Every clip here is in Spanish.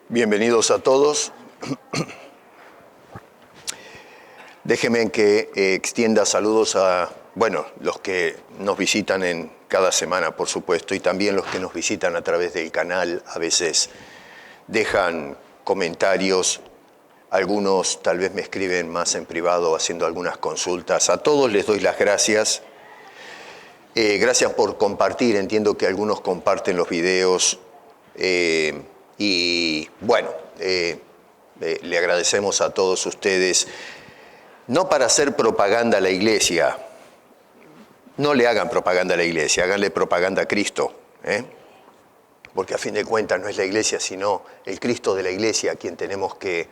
Bienvenidos a todos. Déjenme que extienda saludos a, los que nos visitan en cada semana, por supuesto, y también los que nos visitan a través del canal. A veces dejan comentarios, algunos tal vez me escriben más en privado haciendo algunas consultas. A todos les doy las gracias. Gracias por compartir, entiendo que algunos comparten los videos. Le agradecemos a todos ustedes, no para hacer propaganda a la iglesia, no le hagan propaganda a la iglesia, háganle propaganda a Cristo, porque a fin de cuentas no es la iglesia, sino el Cristo de la iglesia a quien tenemos que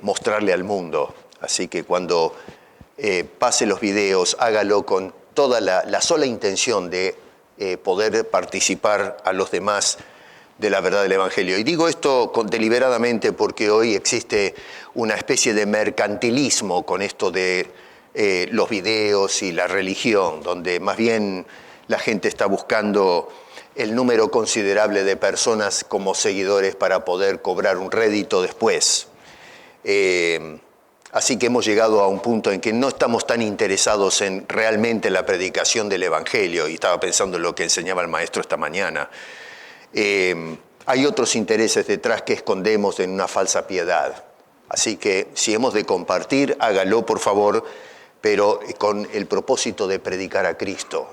mostrarle al mundo. Así que cuando pase los videos, hágalo con toda la sola intención de poder participar a los demás de la verdad del Evangelio. Y digo esto deliberadamente porque hoy existe una especie de mercantilismo con esto de los videos y la religión, donde más bien la gente está buscando el número considerable de personas como seguidores para poder cobrar un rédito después. Así que hemos llegado a un punto en que no estamos tan interesados en realmente la predicación del Evangelio, y estaba pensando en lo que enseñaba el maestro esta mañana. Hay otros intereses detrás que escondemos en una falsa piedad. Así que si hemos de compartir, hágalo por favor, pero con el propósito de predicar a Cristo.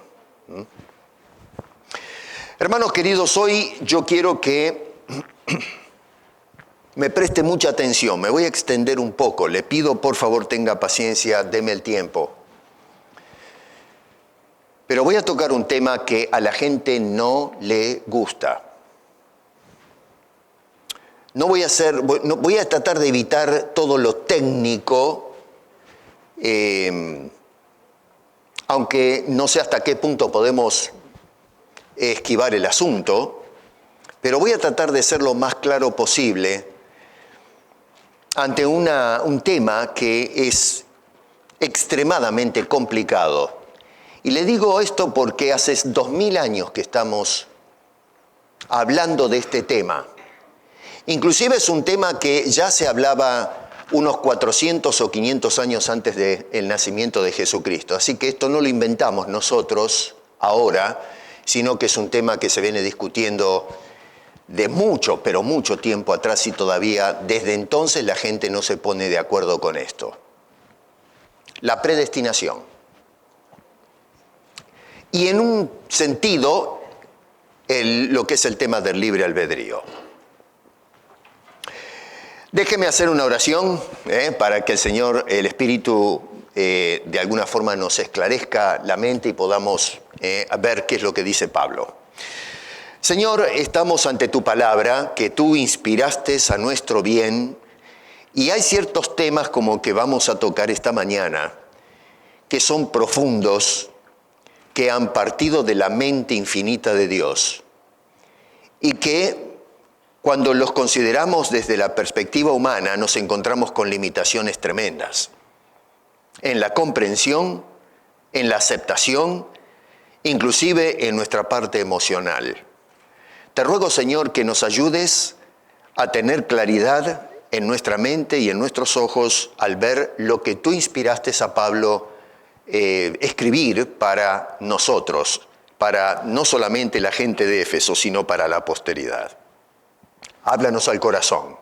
Hermanos queridos, hoy yo quiero que me preste mucha atención. Me voy a extender un poco. Le pido por favor tenga paciencia, deme el tiempo. Pero voy a tocar un tema que a la gente no le gusta. Voy a tratar de evitar todo lo técnico, aunque no sé hasta qué punto podemos esquivar el asunto, pero voy a tratar de ser lo más claro posible ante un tema que es extremadamente complicado. Y le digo esto porque hace 2000 años que estamos hablando de este tema. Inclusive es un tema que ya se hablaba unos 400 o 500 años antes del nacimiento de Jesucristo. Así que esto no lo inventamos nosotros ahora, sino que es un tema que se viene discutiendo de mucho, pero mucho tiempo atrás, y todavía desde entonces la gente no se pone de acuerdo con esto. La predestinación. Y en un sentido, lo que es el tema del libre albedrío. Déjeme hacer una oración para que el Señor, el Espíritu, de alguna forma nos esclarezca la mente y podamos ver qué es lo que dice Pablo. Señor, estamos ante tu palabra que tú inspiraste a nuestro bien, y hay ciertos temas como que vamos a tocar esta mañana que son profundos, que han partido de la mente infinita de Dios y que cuando los consideramos desde la perspectiva humana nos encontramos con limitaciones tremendas en la comprensión, en la aceptación, inclusive en nuestra parte emocional. Te ruego, Señor, que nos ayudes a tener claridad en nuestra mente y en nuestros ojos al ver lo que tú inspiraste a Pablo escribir para nosotros, para no solamente la gente de Éfeso, sino para la posteridad. Háblanos al corazón,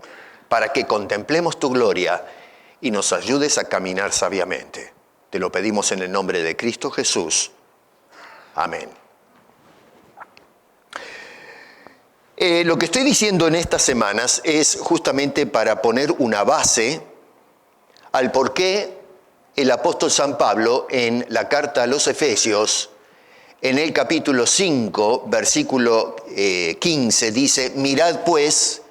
para que contemplemos tu gloria y nos ayudes a caminar sabiamente. Te lo pedimos en el nombre de Cristo Jesús. Amén. Lo que estoy diciendo en estas semanas es justamente para poner una base al por qué el apóstol San Pablo en la carta a los Efesios, en el capítulo 5, versículo 15, dice: mirad pues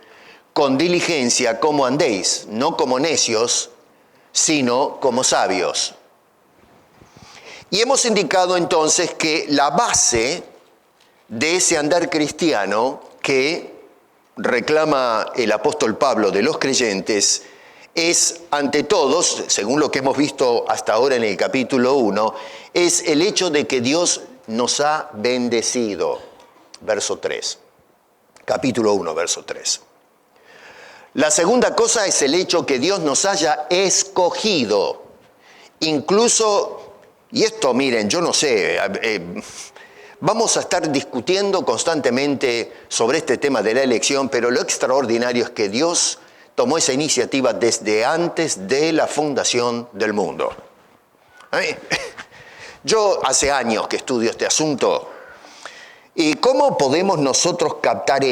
con diligencia cómo andéis, no como necios, sino como sabios. Y hemos indicado entonces que la base de ese andar cristiano que reclama el apóstol Pablo de los creyentes es, ante todos, según lo que hemos visto hasta ahora en el capítulo 1, es el hecho de que Dios nos ha bendecido. Verso 3. Capítulo 1, verso 3. La segunda cosa es el hecho que Dios nos haya escogido. Incluso, y esto miren, yo no sé, vamos a estar discutiendo constantemente sobre este tema de la elección, pero lo extraordinario es que Dios tomó esa iniciativa desde antes de la fundación del mundo. Yo hace años que estudio este asunto. ¿Y cómo podemos nosotros captar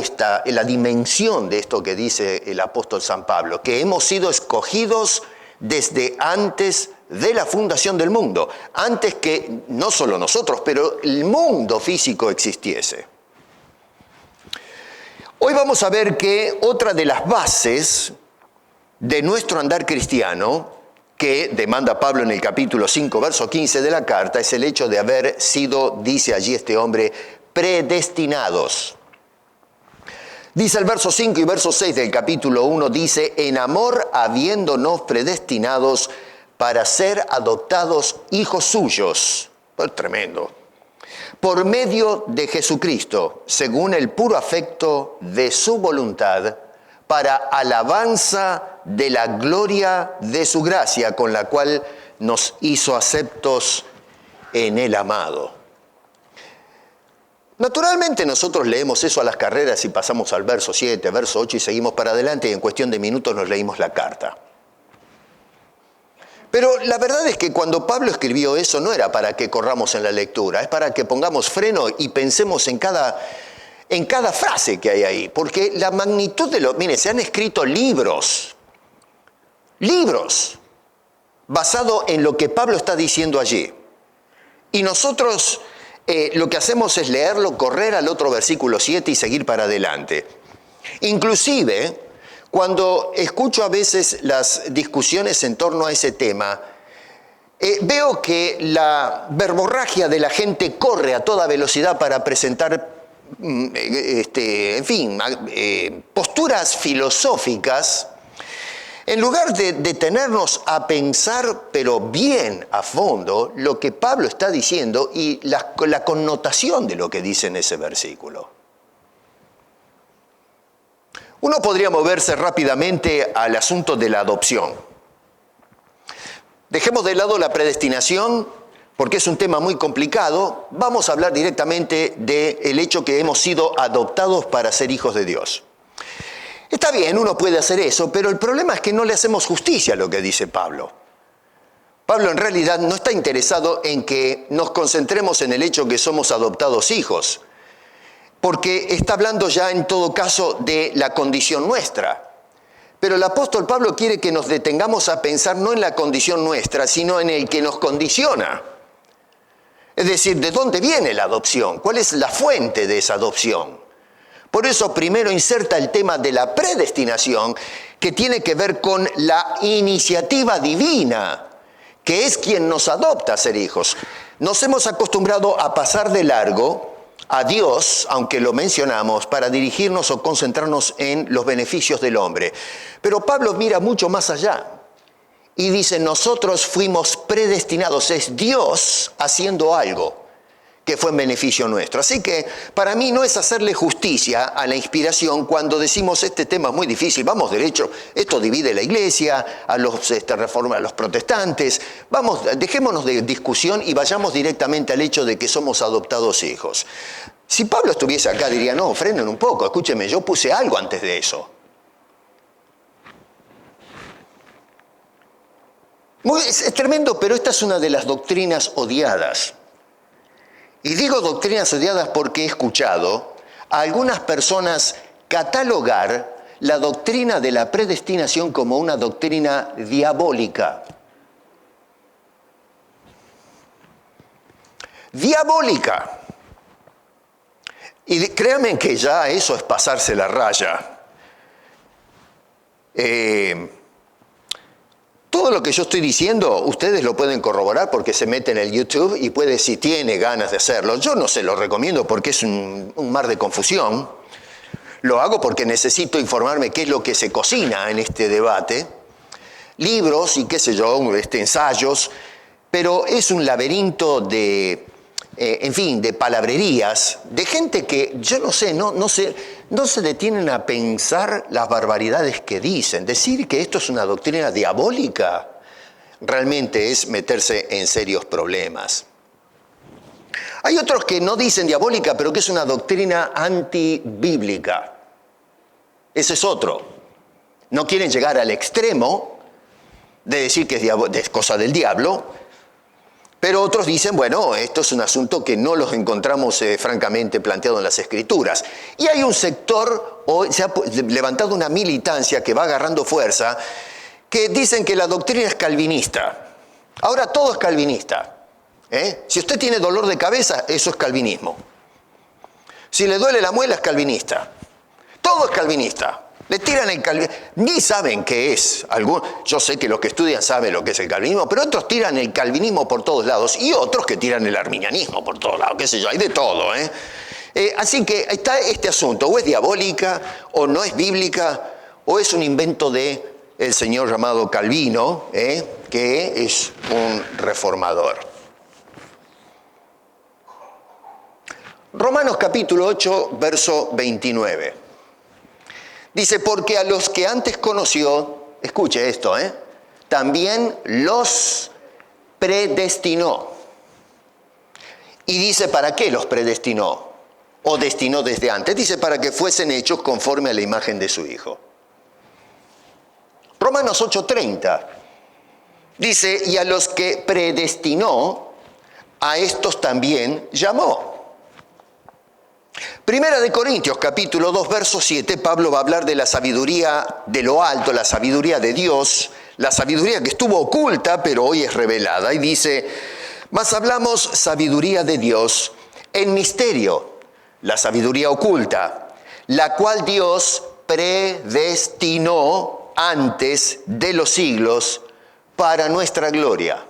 la dimensión de esto que dice el apóstol San Pablo? Que hemos sido escogidos desde antes de la fundación del mundo, antes que no solo nosotros, pero el mundo físico existiese. Hoy vamos a ver que otra de las bases de nuestro andar cristiano, que demanda Pablo en el capítulo 5, verso 15 de la carta, es el hecho de haber sido, dice allí este hombre, predestinados. Dice el verso 5 y verso 6 del capítulo 1, dice: en amor habiéndonos predestinados para ser adoptados hijos suyos. Pues tremendo. Por medio de Jesucristo, según el puro afecto de su voluntad, para alabanza de la gloria de su gracia, con la cual nos hizo aceptos en el amado. Naturalmente nosotros leemos eso a las carreras y pasamos al verso 7, verso 8 y seguimos para adelante y en cuestión de minutos nos leímos la carta. Pero la verdad es que cuando Pablo escribió eso no era para que corramos en la lectura, es para que pongamos freno y pensemos en cada frase que hay ahí, porque la magnitud de mire, se han escrito libros, basado en lo que Pablo está diciendo allí. Y nosotros lo que hacemos es leerlo, correr al otro versículo 7 y seguir para adelante. Inclusive, cuando escucho a veces las discusiones en torno a ese tema, veo que la verborragia de la gente corre a toda velocidad para presentar posturas filosóficas, en lugar de detenernos a pensar, pero bien a fondo, lo que Pablo está diciendo y la connotación de lo que dice en ese versículo. Uno podría moverse rápidamente al asunto de la adopción. Dejemos de lado la predestinación, porque es un tema muy complicado. Vamos a hablar directamente del hecho que hemos sido adoptados para ser hijos de Dios. Está bien, uno puede hacer eso, pero el problema es que no le hacemos justicia a lo que dice Pablo. Pablo en realidad no está interesado en que nos concentremos en el hecho que somos adoptados hijos, porque está hablando ya en todo caso de la condición nuestra. Pero el apóstol Pablo quiere que nos detengamos a pensar no en la condición nuestra, sino en el que nos condiciona. Es decir, ¿de dónde viene la adopción? ¿Cuál es la fuente de esa adopción? Por eso primero inserta el tema de la predestinación, que tiene que ver con la iniciativa divina, que es quien nos adopta a ser hijos. Nos hemos acostumbrado a pasar de largo a Dios, aunque lo mencionamos, para dirigirnos o concentrarnos en los beneficios del hombre. Pero Pablo mira mucho más allá y dice: nosotros fuimos predestinados, es Dios haciendo algo que fue en beneficio nuestro. Así que para mí no es hacerle justicia a la inspiración cuando decimos este tema es muy difícil, vamos derecho, esto divide la iglesia, a los a los protestantes, vamos, dejémonos de discusión y vayamos directamente al hecho de que somos adoptados hijos. Si Pablo estuviese acá diría: no, frenen un poco, escúcheme, yo puse algo antes de eso. Es tremendo, pero esta es una de las doctrinas odiadas. Y digo doctrinas odiadas porque he escuchado a algunas personas catalogar la doctrina de la predestinación como una doctrina diabólica. diabólica. Y créanme que ya eso es pasarse la raya. Todo lo que yo estoy diciendo, ustedes lo pueden corroborar porque se meten en el YouTube y puede, si tiene ganas de hacerlo. Yo no se lo recomiendo porque es un mar de confusión. Lo hago porque necesito informarme qué es lo que se cocina en este debate. Libros y qué sé yo, ensayos, pero es un laberinto de, de palabrerías, de gente que, yo no sé, no se detienen a pensar las barbaridades que dicen. Decir que esto es una doctrina diabólica realmente es meterse en serios problemas. Hay otros que no dicen diabólica, pero que es una doctrina antibíblica. Ese es otro. No quieren llegar al extremo de decir que es cosa del diablo, pero otros dicen, bueno, esto es un asunto que no los encontramos francamente planteado en las Escrituras. Y hay un sector, se ha levantado una militancia que va agarrando fuerza, que dicen que la doctrina es calvinista. Ahora todo es calvinista. Si usted tiene dolor de cabeza, eso es calvinismo. Si le duele la muela, es calvinista. Todo es calvinista. Le tiran el calvinismo. Ni saben qué es. Yo sé que los que estudian saben lo que es el calvinismo, pero otros tiran el calvinismo por todos lados y otros que tiran el arminianismo por todos lados. Qué sé yo, hay de todo. Así que está este asunto. O es diabólica, o no es bíblica, o es un invento del señor llamado Calvino, que es un reformador. Romanos capítulo 8, verso 29. Dice, porque a los que antes conoció, escuche esto, también los predestinó. Y dice, ¿para qué los predestinó? O destinó desde antes. Dice, para que fuesen hechos conforme a la imagen de su Hijo. Romanos 8:30. Dice, y a los que predestinó, a estos también llamó. Primera de Corintios, capítulo 2, verso 7, Pablo va a hablar de la sabiduría de lo alto, la sabiduría de Dios, la sabiduría que estuvo oculta, pero hoy es revelada. Y dice, mas hablamos sabiduría de Dios en misterio, la sabiduría oculta, la cual Dios predestinó antes de los siglos para nuestra gloria.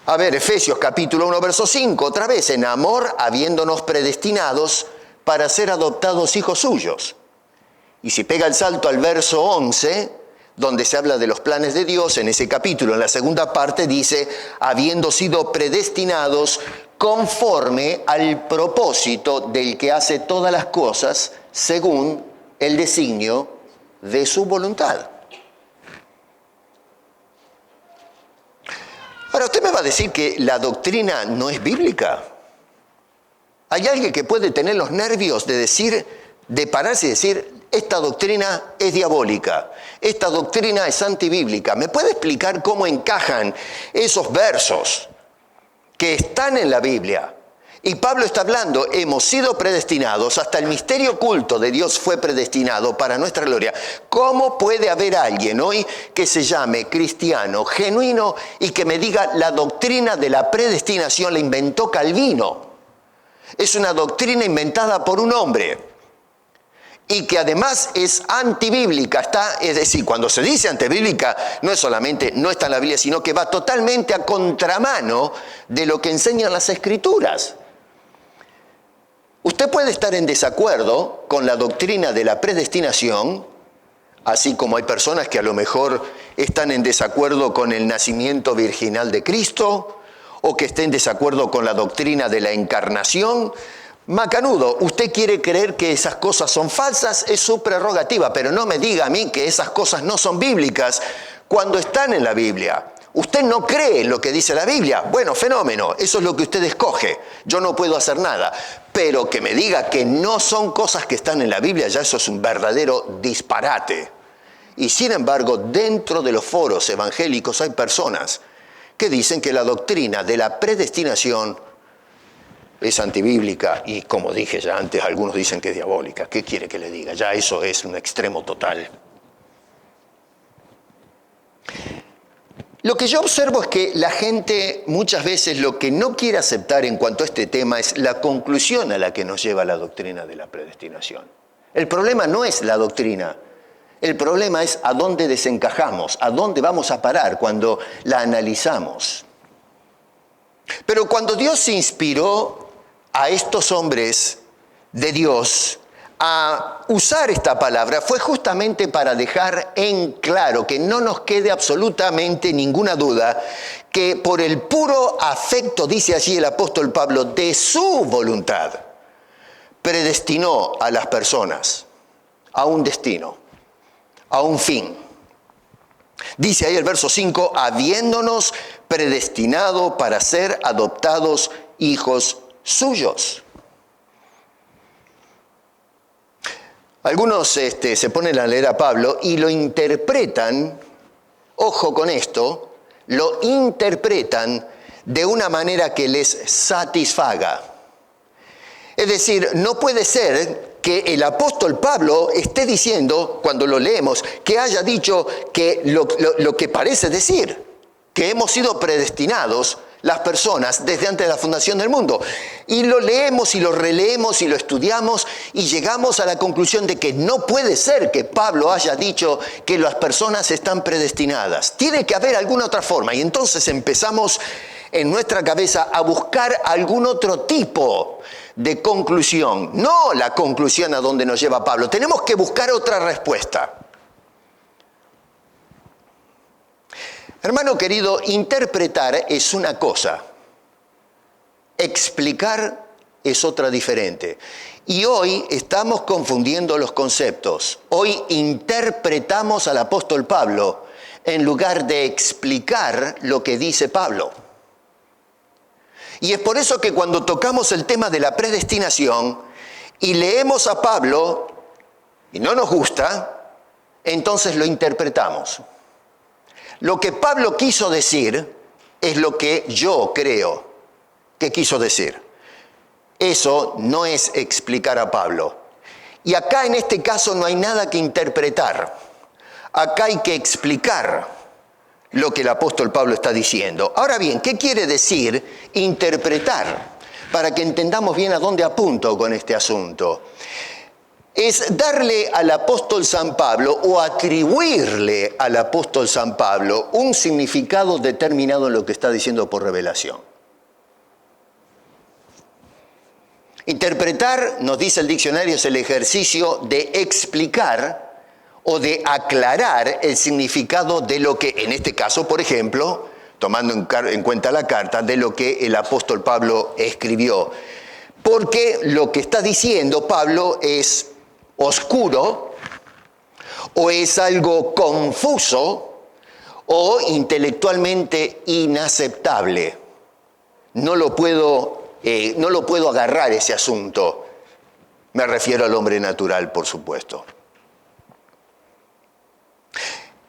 A ver, Efesios capítulo 1, verso 5, otra vez, en amor habiéndonos predestinados para ser adoptados hijos suyos. Y si pega el salto al verso 11, donde se habla de los planes de Dios, en ese capítulo, en la segunda parte, dice, habiendo sido predestinados conforme al propósito del que hace todas las cosas según el designio de su voluntad. Ahora, ¿usted me va a decir que la doctrina no es bíblica? ¿Hay alguien que puede tener los nervios de pararse y decir, esta doctrina es diabólica, esta doctrina es antibíblica? ¿Me puede explicar cómo encajan esos versos que están en la Biblia? Y Pablo está hablando, hemos sido predestinados, hasta el misterio oculto de Dios fue predestinado para nuestra gloria. ¿Cómo puede haber alguien hoy que se llame cristiano, genuino, y que me diga la doctrina de la predestinación la inventó Calvino? Es una doctrina inventada por un hombre y que además es antibíblica. Es decir, cuando se dice antibíblica, no es solamente no está en la Biblia, sino que va totalmente a contramano de lo que enseñan las Escrituras. Usted puede estar en desacuerdo con la doctrina de la predestinación, así como hay personas que a lo mejor están en desacuerdo con el nacimiento virginal de Cristo, o que estén en desacuerdo con la doctrina de la encarnación. Macanudo, usted quiere creer que esas cosas son falsas, es su prerrogativa, pero no me diga a mí que esas cosas no son bíblicas cuando están en la Biblia. ¿Usted no cree en lo que dice la Biblia? Bueno, fenómeno, eso es lo que usted escoge. Yo no puedo hacer nada. Pero que me diga que no son cosas que están en la Biblia, ya eso es un verdadero disparate. Y sin embargo, dentro de los foros evangélicos hay personas que dicen que la doctrina de la predestinación es antibíblica y, como dije ya antes, algunos dicen que es diabólica. ¿Qué quiere que le diga? Ya eso es un extremo total. Lo que yo observo es que la gente muchas veces lo que no quiere aceptar en cuanto a este tema es la conclusión a la que nos lleva la doctrina de la predestinación. El problema no es la doctrina, el problema es a dónde desencajamos, a dónde vamos a parar cuando la analizamos. Pero cuando Dios inspiró a estos hombres de Dios a usar esta palabra, fue justamente para dejar en claro, que no nos quede absolutamente ninguna duda, que por el puro afecto, dice allí el apóstol Pablo, de su voluntad, predestinó a las personas a un destino, a un fin. Dice ahí el verso 5, habiéndonos predestinado para ser adoptados hijos suyos. Algunos se ponen a leer a Pablo y lo interpretan, ojo con esto, lo interpretan de una manera que les satisfaga. Es decir, no puede ser que el apóstol Pablo esté diciendo, cuando lo leemos, que haya dicho que lo que parece decir, que hemos sido predestinados las personas desde antes de la fundación del mundo. Y lo leemos y lo releemos y lo estudiamos y llegamos a la conclusión de que no puede ser que Pablo haya dicho que las personas están predestinadas. Tiene que haber alguna otra forma. Y entonces empezamos en nuestra cabeza a buscar algún otro tipo de conclusión. No la conclusión a donde nos lleva Pablo. Tenemos que buscar otra respuesta. Hermano querido, interpretar es una cosa, explicar es otra diferente. Y hoy estamos confundiendo los conceptos. Hoy interpretamos al apóstol Pablo en lugar de explicar lo que dice Pablo. Y es por eso que cuando tocamos el tema de la predestinación y leemos a Pablo y no nos gusta, entonces lo interpretamos. Lo que Pablo quiso decir es lo que yo creo que quiso decir. Eso no es explicar a Pablo. Y acá en este caso no hay nada que interpretar. Acá hay que explicar lo que el apóstol Pablo está diciendo. Ahora bien, ¿qué quiere decir interpretar? Para que entendamos bien a dónde apunto con este asunto. Es darle al apóstol San Pablo o atribuirle al apóstol San Pablo un significado determinado en lo que está diciendo por revelación. Interpretar, nos dice el diccionario, es el ejercicio de explicar o de aclarar el significado de lo que, en este caso, por ejemplo, tomando en cuenta la carta, de lo que el apóstol Pablo escribió. Porque lo que está diciendo Pablo es oscuro, o es algo confuso, o intelectualmente inaceptable. No lo puedo agarrar ese asunto. Me refiero al hombre natural, por supuesto.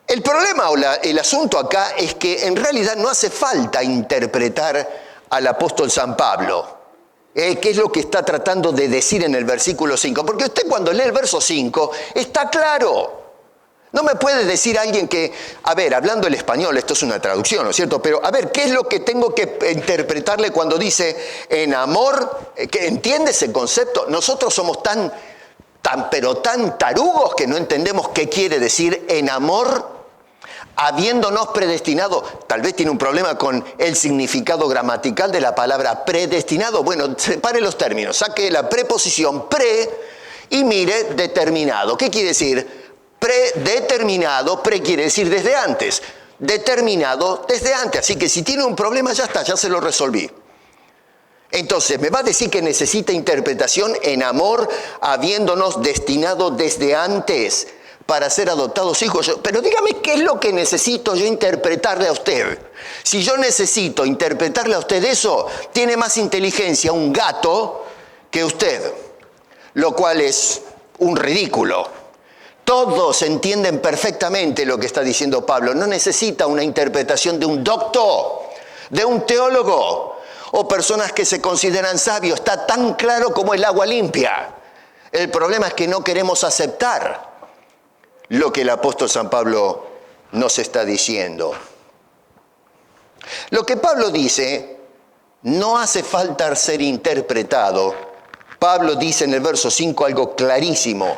El problema o el asunto acá es que en realidad no hace falta interpretar al apóstol San Pablo. ¿Qué es lo que está tratando de decir en el versículo 5? Porque usted cuando lee el verso 5 está claro. No me puede decir alguien que, a ver, hablando el español, esto es una traducción, ¿no es cierto? Pero, a ver, ¿qué es lo que tengo que interpretarle cuando dice en amor? ¿Que entiende ese concepto? Nosotros somos tan tarugos que no entendemos qué quiere decir en amor. Habiéndonos predestinado, tal vez tiene un problema con el significado gramatical de la palabra predestinado. Bueno, separe los términos, saque la preposición pre y mire determinado. ¿Qué quiere decir? Predeterminado, pre quiere decir desde antes, determinado desde antes. Así que si tiene un problema ya está, ya se lo resolví. Entonces, me va a decir que necesita interpretación en amor, habiéndonos destinado desde antes para ser adoptados hijos. Pero dígame qué es lo que necesito yo interpretarle a usted. Si yo necesito interpretarle a usted eso, tiene más inteligencia un gato que usted, lo cual es un ridículo. Todos entienden perfectamente lo que está diciendo Pablo. No necesita una interpretación de un doctor, de un teólogo o personas que se consideran sabios. Está tan claro como el agua limpia. El problema es que no queremos aceptar lo que el apóstol San Pablo nos está diciendo. Lo que Pablo dice no hace falta ser interpretado. Pablo dice en el verso 5 algo clarísimo.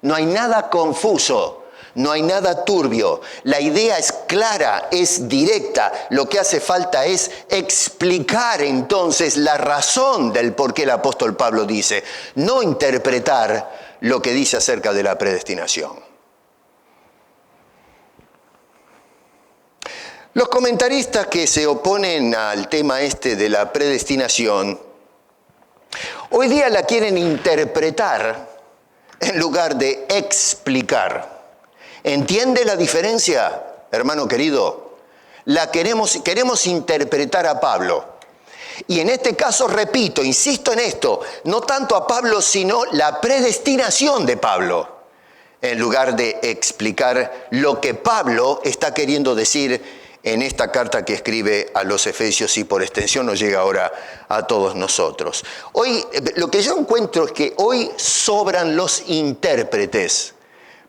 No hay nada confuso, no hay nada turbio. La idea es clara, es directa. Lo que hace falta es explicar entonces la razón del por qué el apóstol Pablo dice, no interpretar lo que dice acerca de la predestinación. Los comentaristas que se oponen al tema este de la predestinación, hoy día la quieren interpretar en lugar de explicar. ¿Entiende la diferencia, hermano querido? Queremos interpretar a Pablo. Y en este caso, repito, insisto en esto, no tanto a Pablo, sino la predestinación de Pablo, en lugar de explicar lo que Pablo está queriendo decir en esta carta que escribe a los Efesios y por extensión nos llega ahora a todos nosotros. Hoy, lo que yo encuentro es que hoy sobran los intérpretes,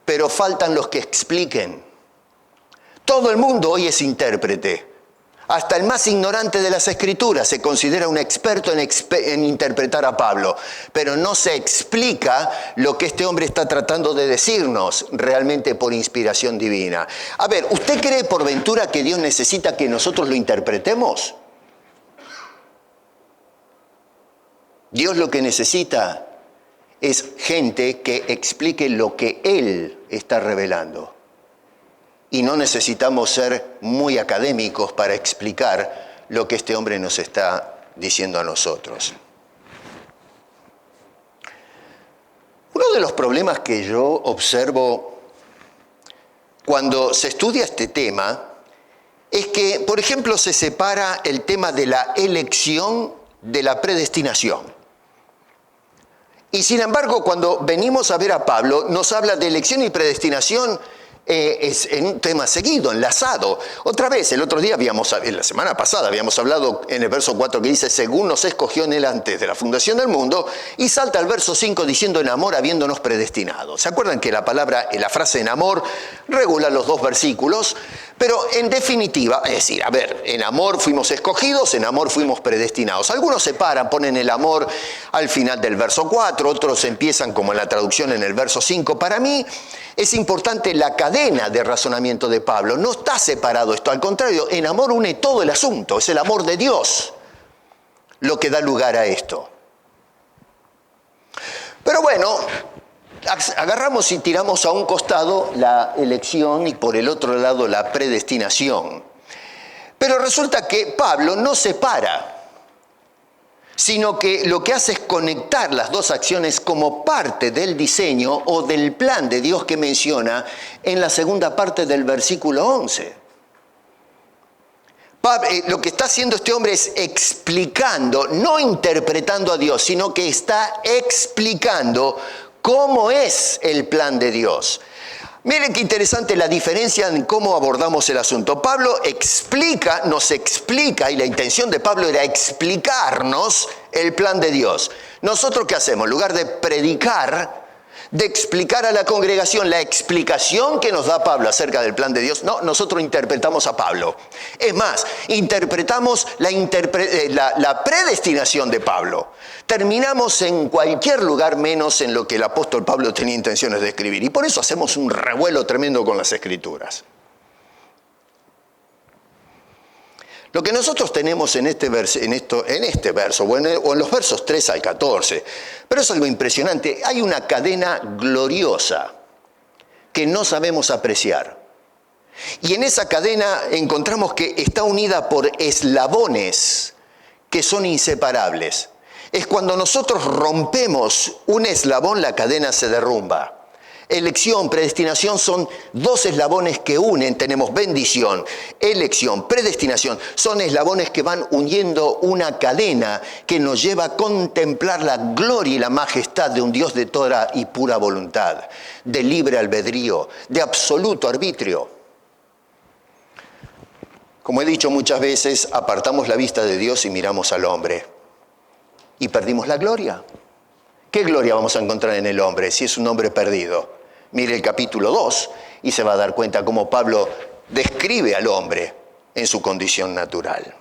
pero faltan los que expliquen. Todo el mundo hoy es intérprete. Hasta el más ignorante de las Escrituras se considera un experto en interpretar a Pablo, pero no se explica lo que este hombre está tratando de decirnos realmente por inspiración divina. A ver, ¿usted cree por ventura que Dios necesita que nosotros lo interpretemos? Dios lo que necesita es gente que explique lo que Él está revelando. Y no necesitamos ser muy académicos para explicar lo que este hombre nos está diciendo a nosotros. Uno de los problemas que yo observo cuando se estudia este tema es que, por ejemplo, se separa el tema de la elección de la predestinación. Y sin embargo, cuando venimos a ver a Pablo, nos habla de elección y predestinación es en un tema seguido, enlazado. Otra vez, el otro día la semana pasada habíamos hablado en el verso 4 que dice, según nos escogió en él antes de la fundación del mundo, y salta al verso 5 diciendo en amor habiéndonos predestinado. ¿Se acuerdan que la frase en amor regula los dos versículos? Pero en definitiva, es decir, en amor fuimos escogidos, en amor fuimos predestinados. Algunos separan, ponen el amor al final del verso 4, otros empiezan como en la traducción en el verso 5. Para mí es importante la cadena de razonamiento de Pablo. No está separado esto, al contrario, en amor une todo el asunto. Es el amor de Dios lo que da lugar a esto. Pero bueno, agarramos y tiramos a un costado la elección y por el otro lado la predestinación. Pero resulta que Pablo no separa, sino que lo que hace es conectar las dos acciones como parte del diseño o del plan de Dios que menciona en la segunda parte del versículo 11. Lo que está haciendo este hombre es explicando, no interpretando a Dios, sino que está explicando cómo es el plan de Dios. Miren qué interesante la diferencia en cómo abordamos el asunto. Pablo nos explica, y la intención de Pablo era explicarnos el plan de Dios. ¿Nosotros qué hacemos? En lugar de predicar, de explicar a la congregación la explicación que nos da Pablo acerca del plan de Dios, no, nosotros interpretamos a Pablo. Es más, interpretamos la predestinación de Pablo. Terminamos en cualquier lugar menos en lo que el apóstol Pablo tenía intenciones de escribir. Y por eso hacemos un revuelo tremendo con las Escrituras. Lo que nosotros tenemos en este verso, o en los versos 3 al 14, pero es algo impresionante. Hay una cadena gloriosa que no sabemos apreciar. Y en esa cadena encontramos que está unida por eslabones que son inseparables. Es cuando nosotros rompemos un eslabón, la cadena se derrumba. Elección, predestinación son dos eslabones que unen, tenemos bendición, elección, predestinación, son eslabones que van uniendo una cadena que nos lleva a contemplar la gloria y la majestad de un Dios de toda y pura voluntad, de libre albedrío, de absoluto arbitrio. Como he dicho muchas veces, apartamos la vista de Dios y miramos al hombre y perdimos la gloria. ¿Qué gloria vamos a encontrar en el hombre si es un hombre perdido? Mire el capítulo 2 y se va a dar cuenta cómo Pablo describe al hombre. en su condición natural.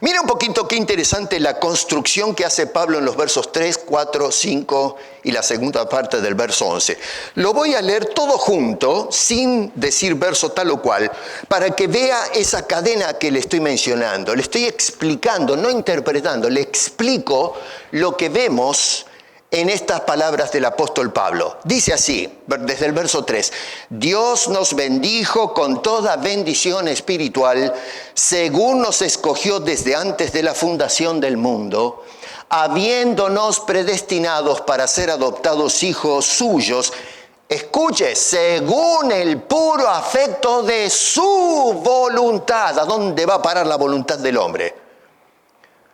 Mira un poquito qué interesante la construcción que hace Pablo en los versos 3, 4, 5 y la segunda parte del verso 11. Lo voy a leer todo junto, sin decir verso tal o cual, para que vea esa cadena que le estoy mencionando. Le estoy explicando, no interpretando, le explico lo que vemos en estas palabras del apóstol Pablo. Dice así, desde el verso 3, Dios nos bendijo con toda bendición espiritual, según nos escogió desde antes de la fundación del mundo, habiéndonos predestinados para ser adoptados hijos suyos. Escuche, según el puro afecto de su voluntad. ¿A dónde va a parar la voluntad del hombre?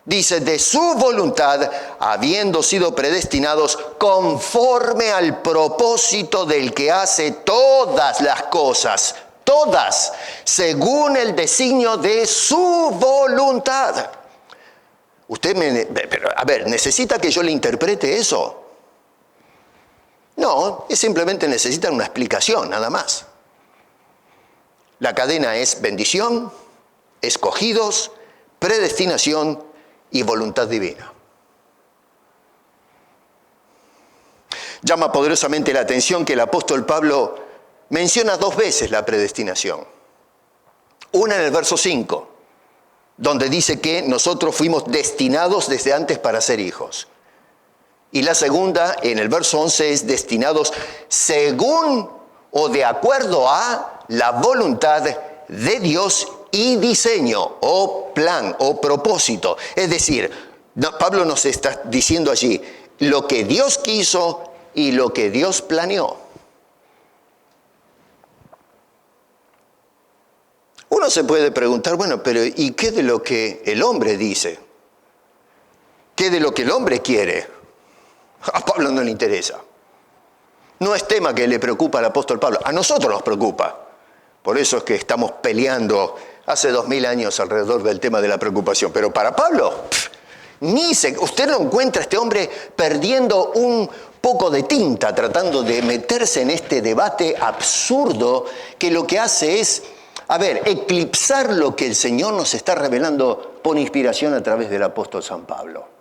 Dice, de su voluntad, habiendo sido predestinados conforme al propósito del que hace todas las cosas, todas, según el designio de su voluntad. ¿Necesita que yo le interprete eso? No, simplemente necesitan una explicación, nada más. La cadena es bendición, escogidos, predestinación y voluntad divina. Llama poderosamente la atención que el apóstol Pablo menciona 2 veces la predestinación. Una en el verso 5, donde dice que nosotros fuimos destinados desde antes para ser hijos. Y la segunda, en el verso 11, es destinados según o de acuerdo a la voluntad de Dios y diseño, o plan, o propósito. Es decir, Pablo nos está diciendo allí lo que Dios quiso y lo que Dios planeó. Uno se puede preguntar, bueno, pero ¿y qué de lo que el hombre dice? ¿Qué de lo que el hombre quiere? A Pablo no le interesa. No es tema que le preocupa al apóstol Pablo. A nosotros nos preocupa. Por eso es que estamos peleando hace 2000 años alrededor del tema de la preocupación. Pero para Pablo, usted lo encuentra a este hombre perdiendo un poco de tinta, tratando de meterse en este debate absurdo que lo que hace es, eclipsar lo que el Señor nos está revelando por inspiración a través del apóstol San Pablo.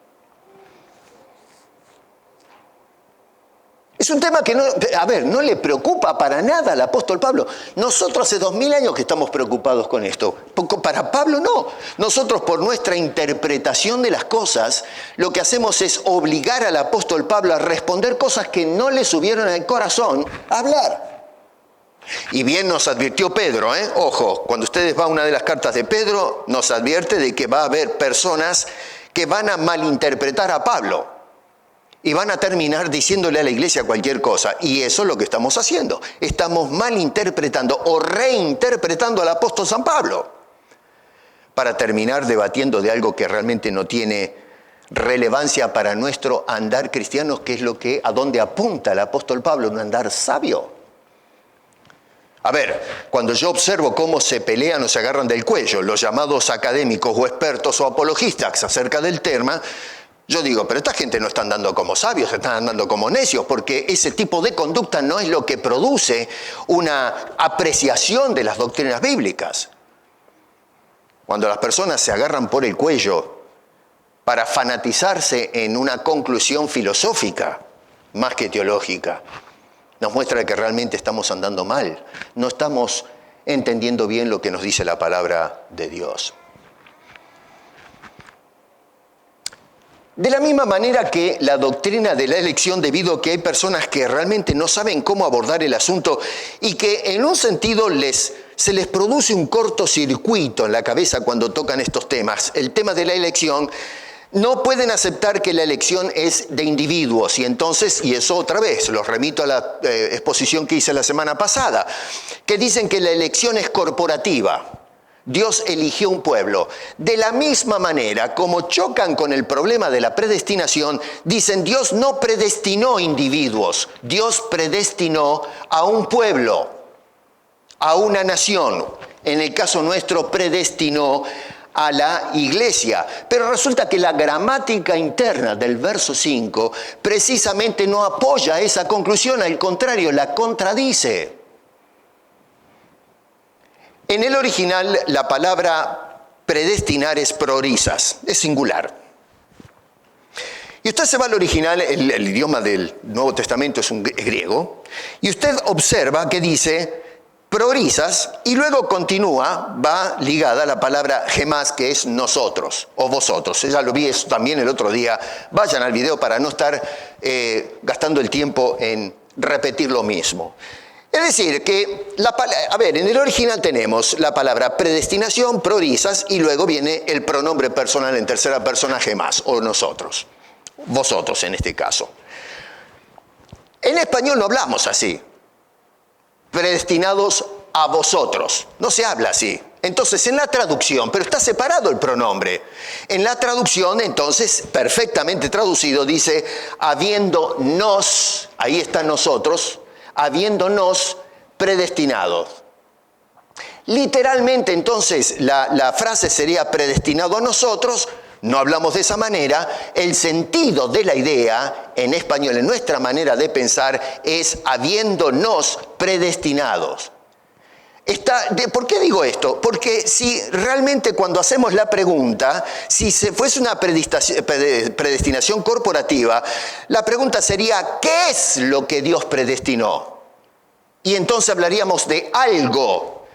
Es un tema que no le preocupa para nada al apóstol Pablo. Nosotros hace 2000 años que estamos preocupados con esto. Para Pablo no. Nosotros por nuestra interpretación de las cosas, lo que hacemos es obligar al apóstol Pablo a responder cosas que no le subieron al corazón a hablar. Y bien nos advirtió Pedro, ojo, cuando ustedes van a una de las cartas de Pedro, nos advierte de que va a haber personas que van a malinterpretar a Pablo. Y van a terminar diciéndole a la iglesia cualquier cosa. Y eso es lo que estamos haciendo. Estamos malinterpretando o reinterpretando al apóstol San Pablo. Para terminar debatiendo de algo que realmente no tiene relevancia para nuestro andar cristiano, que es a dónde apunta el apóstol Pablo, un andar sabio. Cuando yo observo cómo se pelean o se agarran del cuello los llamados académicos o expertos o apologistas acerca del tema, yo digo, pero esta gente no está andando como sabios, están andando como necios, porque ese tipo de conducta no es lo que produce una apreciación de las doctrinas bíblicas. Cuando las personas se agarran por el cuello para fanatizarse en una conclusión filosófica, más que teológica, nos muestra que realmente estamos andando mal, no estamos entendiendo bien lo que nos dice la palabra de Dios. De la misma manera que la doctrina de la elección, debido a que hay personas que realmente no saben cómo abordar el asunto y que en un sentido se les produce un cortocircuito en la cabeza cuando tocan estos temas. El tema de la elección, no pueden aceptar que la elección es de individuos y entonces, y eso otra vez, los remito a la exposición que hice la semana pasada, que dicen que la elección es corporativa. Dios eligió un pueblo. De la misma manera, como chocan con el problema de la predestinación, dicen Dios no predestinó individuos, Dios predestinó a un pueblo, a una nación. En el caso nuestro, predestinó a la iglesia. Pero resulta que la gramática interna del verso 5 precisamente no apoya esa conclusión, al contrario, la contradice. En el original la palabra predestinar es prorisas, es singular. Y usted se va al original, el idioma del Nuevo Testamento es griego, y usted observa que dice prorisas y luego continúa, va ligada a la palabra gemás, que es nosotros o vosotros. Ya lo vi eso también el otro día. Vayan al video para no estar gastando el tiempo en repetir lo mismo. Es decir, que en el original tenemos la palabra predestinación, prorisas, y luego viene el pronombre personal en tercera persona gemás, o nosotros, vosotros en este caso. En español no hablamos así, predestinados a vosotros, no se habla así. Entonces en la traducción, pero está separado el pronombre, en la traducción entonces perfectamente traducido dice habiéndonos, ahí está nosotros, habiéndonos predestinados. Literalmente entonces la frase sería predestinado a nosotros, no hablamos de esa manera, el sentido de la idea en español, en nuestra manera de pensar, es habiéndonos predestinados. ¿Por qué digo esto? Porque si realmente cuando hacemos la pregunta, si se fuese una predestinación corporativa, la pregunta sería, ¿qué es lo que Dios predestinó? Y entonces hablaríamos de algo,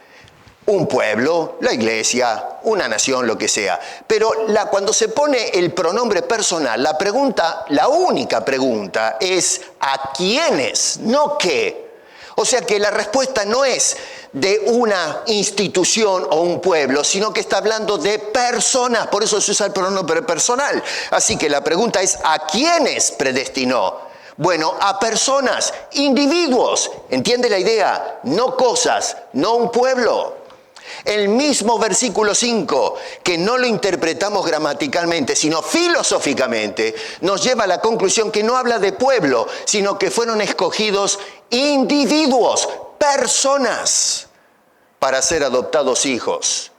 un pueblo, la iglesia, una nación, lo que sea. Pero cuando se pone el pronombre personal, la única pregunta es ¿a quiénes? No qué. O sea que la respuesta no es de una institución o un pueblo, sino que está hablando de personas, por eso se usa el pronombre personal. Así que la pregunta es ¿a quiénes predestinó? Bueno, a personas, individuos, ¿entiende la idea? No cosas, no un pueblo. El mismo versículo 5, que no lo interpretamos gramaticalmente, sino filosóficamente, nos lleva a la conclusión que no habla de pueblo, sino que fueron escogidos individuos, personas, para ser adoptados hijos.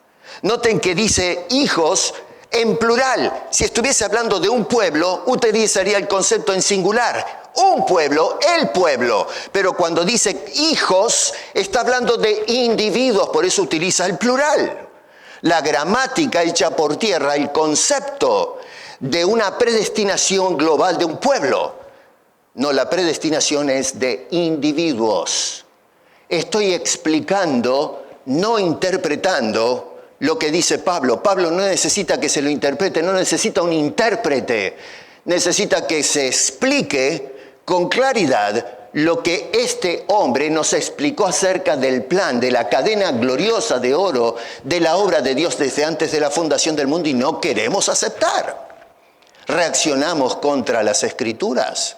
Noten que dice hijos en plural. Si estuviese hablando de un pueblo, utilizaría el concepto en singular. Un pueblo, el pueblo. Pero cuando dice hijos, está hablando de individuos, por eso utiliza el plural. La gramática echa por tierra el concepto de una predestinación global de un pueblo. No, la predestinación es de individuos. Estoy explicando, no interpretando lo que dice Pablo. Pablo no necesita que se lo interprete, no necesita un intérprete. Necesita que se explique con claridad lo que este hombre nos explicó acerca del plan, de la cadena gloriosa de oro, de la obra de Dios desde antes de la fundación del mundo, y no queremos aceptar. Reaccionamos contra las Escrituras.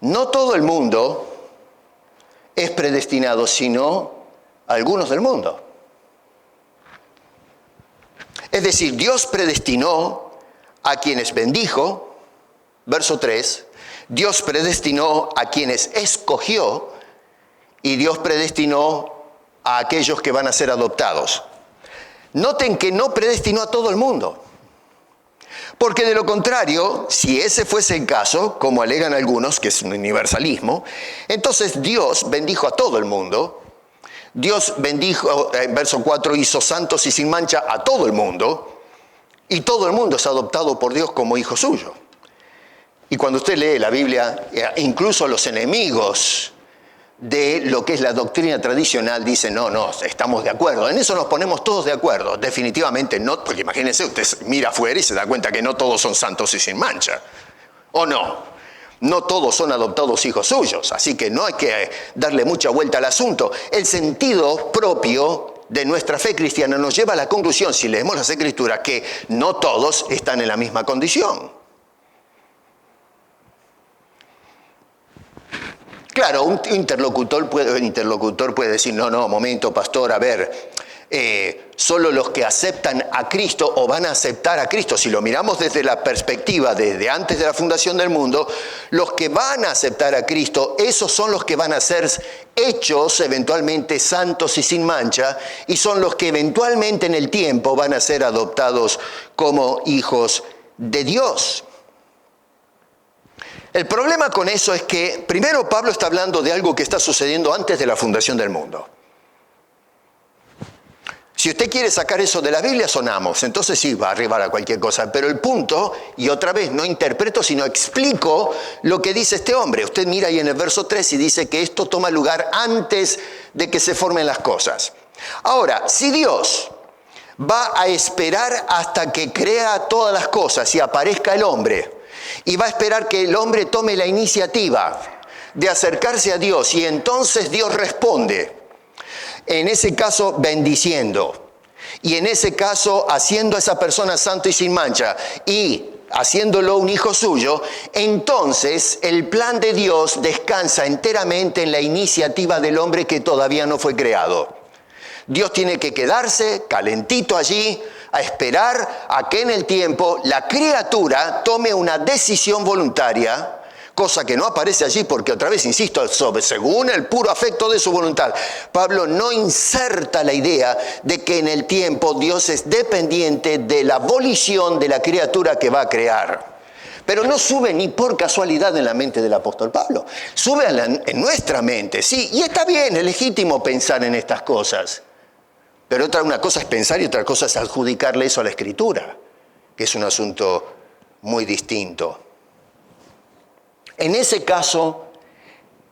No todo el mundo es predestinado, sino algunos del mundo. Es decir, Dios predestinó a quienes bendijo, verso 3, Dios predestinó a quienes escogió y Dios predestinó a aquellos que van a ser adoptados. Noten que no predestinó a todo el mundo. Porque de lo contrario, si ese fuese el caso, como alegan algunos, que es un universalismo, entonces Dios bendijo a todo el mundo. Dios bendijo, en verso 4, hizo santos y sin mancha a todo el mundo, y todo el mundo es adoptado por Dios como hijo suyo. Y cuando usted lee la Biblia, incluso los enemigos de lo que es la doctrina tradicional dicen, no, estamos de acuerdo. En eso nos ponemos todos de acuerdo. Definitivamente no, porque imagínense, usted mira afuera y se da cuenta que no todos son santos y sin mancha. ¿O no? No todos son adoptados hijos suyos, así que no hay que darle mucha vuelta al asunto. El sentido propio de nuestra fe cristiana nos lleva a la conclusión, si leemos las Escrituras, que no todos están en la misma condición. Claro, un interlocutor puede decir, no, momento, pastor, a ver, solo los que aceptan a Cristo o van a aceptar a Cristo, si lo miramos desde la perspectiva, desde antes de la fundación del mundo, los que van a aceptar a Cristo, esos son los que van a ser hechos eventualmente santos y sin mancha, y son los que eventualmente en el tiempo van a ser adoptados como hijos de Dios. El problema con eso es que, primero, Pablo está hablando de algo que está sucediendo antes de la fundación del mundo. Si usted quiere sacar eso de la Biblia, sonamos. Entonces sí, va a arribar a cualquier cosa. Pero el punto, y otra vez, no interpreto, sino explico lo que dice este hombre. Usted mira ahí en el verso 3 y dice que esto toma lugar antes de que se formen las cosas. Ahora, si Dios va a esperar hasta que crea todas las cosas y aparezca el hombre, y va a esperar que el hombre tome la iniciativa de acercarse a Dios, y entonces Dios responde, en ese caso bendiciendo, y en ese caso haciendo a esa persona santo y sin mancha, y haciéndolo un hijo suyo, entonces el plan de Dios descansa enteramente en la iniciativa del hombre que todavía no fue creado. Dios tiene que quedarse calentito allí a esperar a que en el tiempo la criatura tome una decisión voluntaria, cosa que no aparece allí porque, otra vez, insisto, según el puro afecto de su voluntad. Pablo no inserta la idea de que en el tiempo Dios es dependiente de la volición de la criatura que va a crear. Pero no sube ni por casualidad en la mente del apóstol Pablo. Sube en nuestra mente, sí, y está bien, es legítimo pensar en estas cosas. Pero una cosa es pensar y otra cosa es adjudicarle eso a la Escritura, que es un asunto muy distinto. En ese caso,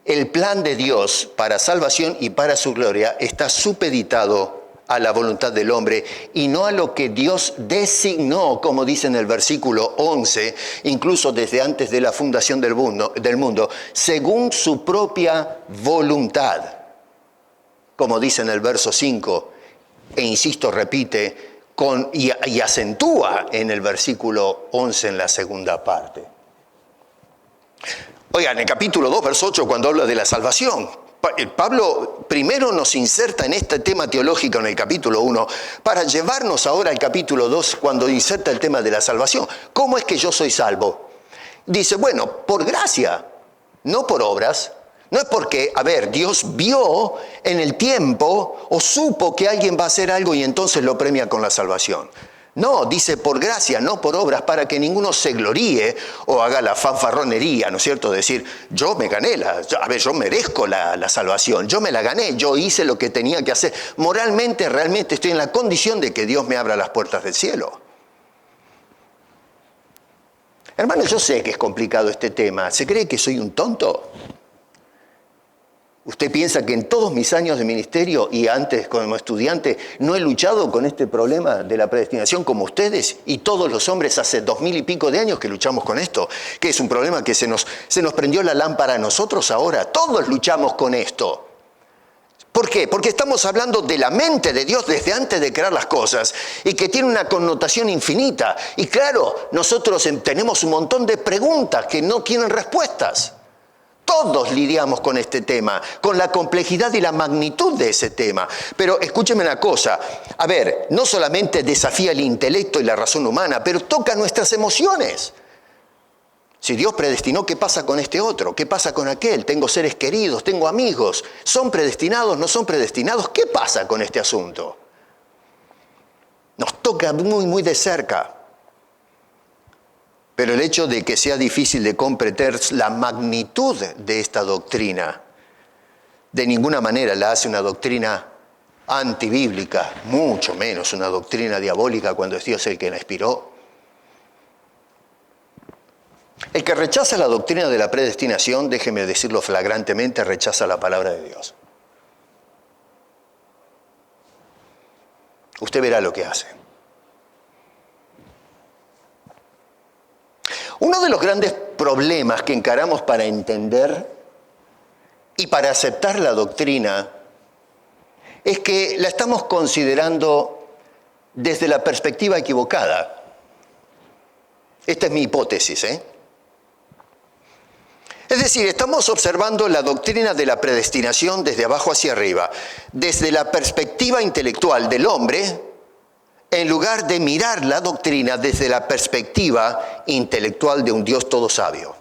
el plan de Dios para salvación y para su gloria está supeditado a la voluntad del hombre y no a lo que Dios designó, como dice en el versículo 11, incluso desde antes de la fundación del mundo, según su propia voluntad. Como dice en el verso 5, e insisto, repite, y acentúa en el versículo 11 en la segunda parte. Oigan, en el capítulo 2, verso 8, cuando habla de la salvación, Pablo primero nos inserta en este tema teológico en el capítulo 1 para llevarnos ahora al capítulo 2 cuando inserta el tema de la salvación. ¿Cómo es que yo soy salvo? Dice, bueno, por gracia, no por obras. No es porque, Dios vio en el tiempo o supo que alguien va a hacer algo y entonces lo premia con la salvación. No, dice por gracia, no por obras, para que ninguno se gloríe o haga la fanfarronería, ¿no es cierto? Decir, yo me gané, yo merezco la salvación, yo me la gané, yo hice lo que tenía que hacer. Moralmente, realmente estoy en la condición de que Dios me abra las puertas del cielo. Hermanos, yo sé que es complicado este tema. ¿Se cree que soy un tonto? ¿Usted piensa que en todos mis años de ministerio y antes como estudiante no he luchado con este problema de la predestinación como ustedes y todos los hombres hace 2000 y pico de años que luchamos con esto? Que es un problema que se nos prendió la lámpara a nosotros ahora. Todos luchamos con esto. ¿Por qué? Porque estamos hablando de la mente de Dios desde antes de crear las cosas y que tiene una connotación infinita. Y claro, nosotros tenemos un montón de preguntas que no tienen respuestas. Todos lidiamos con este tema, con la complejidad y la magnitud de ese tema. Pero escúcheme una cosa, no solamente desafía el intelecto y la razón humana, pero toca nuestras emociones. Si Dios predestinó, ¿qué pasa con este otro? ¿Qué pasa con aquel? Tengo seres queridos, tengo amigos. ¿Son predestinados? ¿No son predestinados? ¿Qué pasa con este asunto? Nos toca muy, muy de cerca. Pero el hecho de que sea difícil de comprender la magnitud de esta doctrina, de ninguna manera la hace una doctrina antibíblica, mucho menos una doctrina diabólica cuando es Dios el que la inspiró. El que rechaza la doctrina de la predestinación, déjeme decirlo flagrantemente, rechaza la palabra de Dios. Usted verá lo que hace. Uno de los grandes problemas que encaramos para entender y para aceptar la doctrina es que la estamos considerando desde la perspectiva equivocada. Esta es mi hipótesis, Es decir, estamos observando la doctrina de la predestinación desde abajo hacia arriba, desde la perspectiva intelectual del hombre, en lugar de mirar la doctrina desde la perspectiva intelectual de un Dios todo sabio.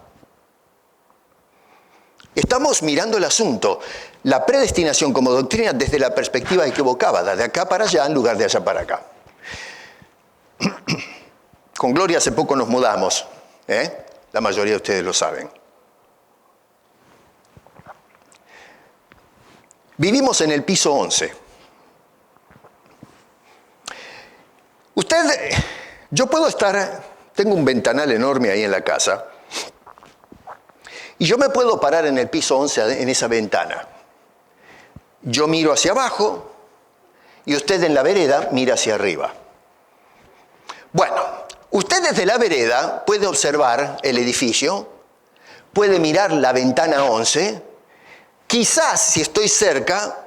Estamos mirando el asunto, la predestinación como doctrina desde la perspectiva equivocada, de acá para allá en lugar de allá para acá. Con Gloria hace poco nos mudamos, La mayoría de ustedes lo saben. Vivimos en el piso 11. Yo puedo tengo un ventanal enorme ahí en la casa, y yo me puedo parar en el piso 11 en esa ventana. Yo miro hacia abajo y usted en la vereda mira hacia arriba. Bueno, usted desde la vereda puede observar el edificio, puede mirar la ventana 11, quizás si estoy cerca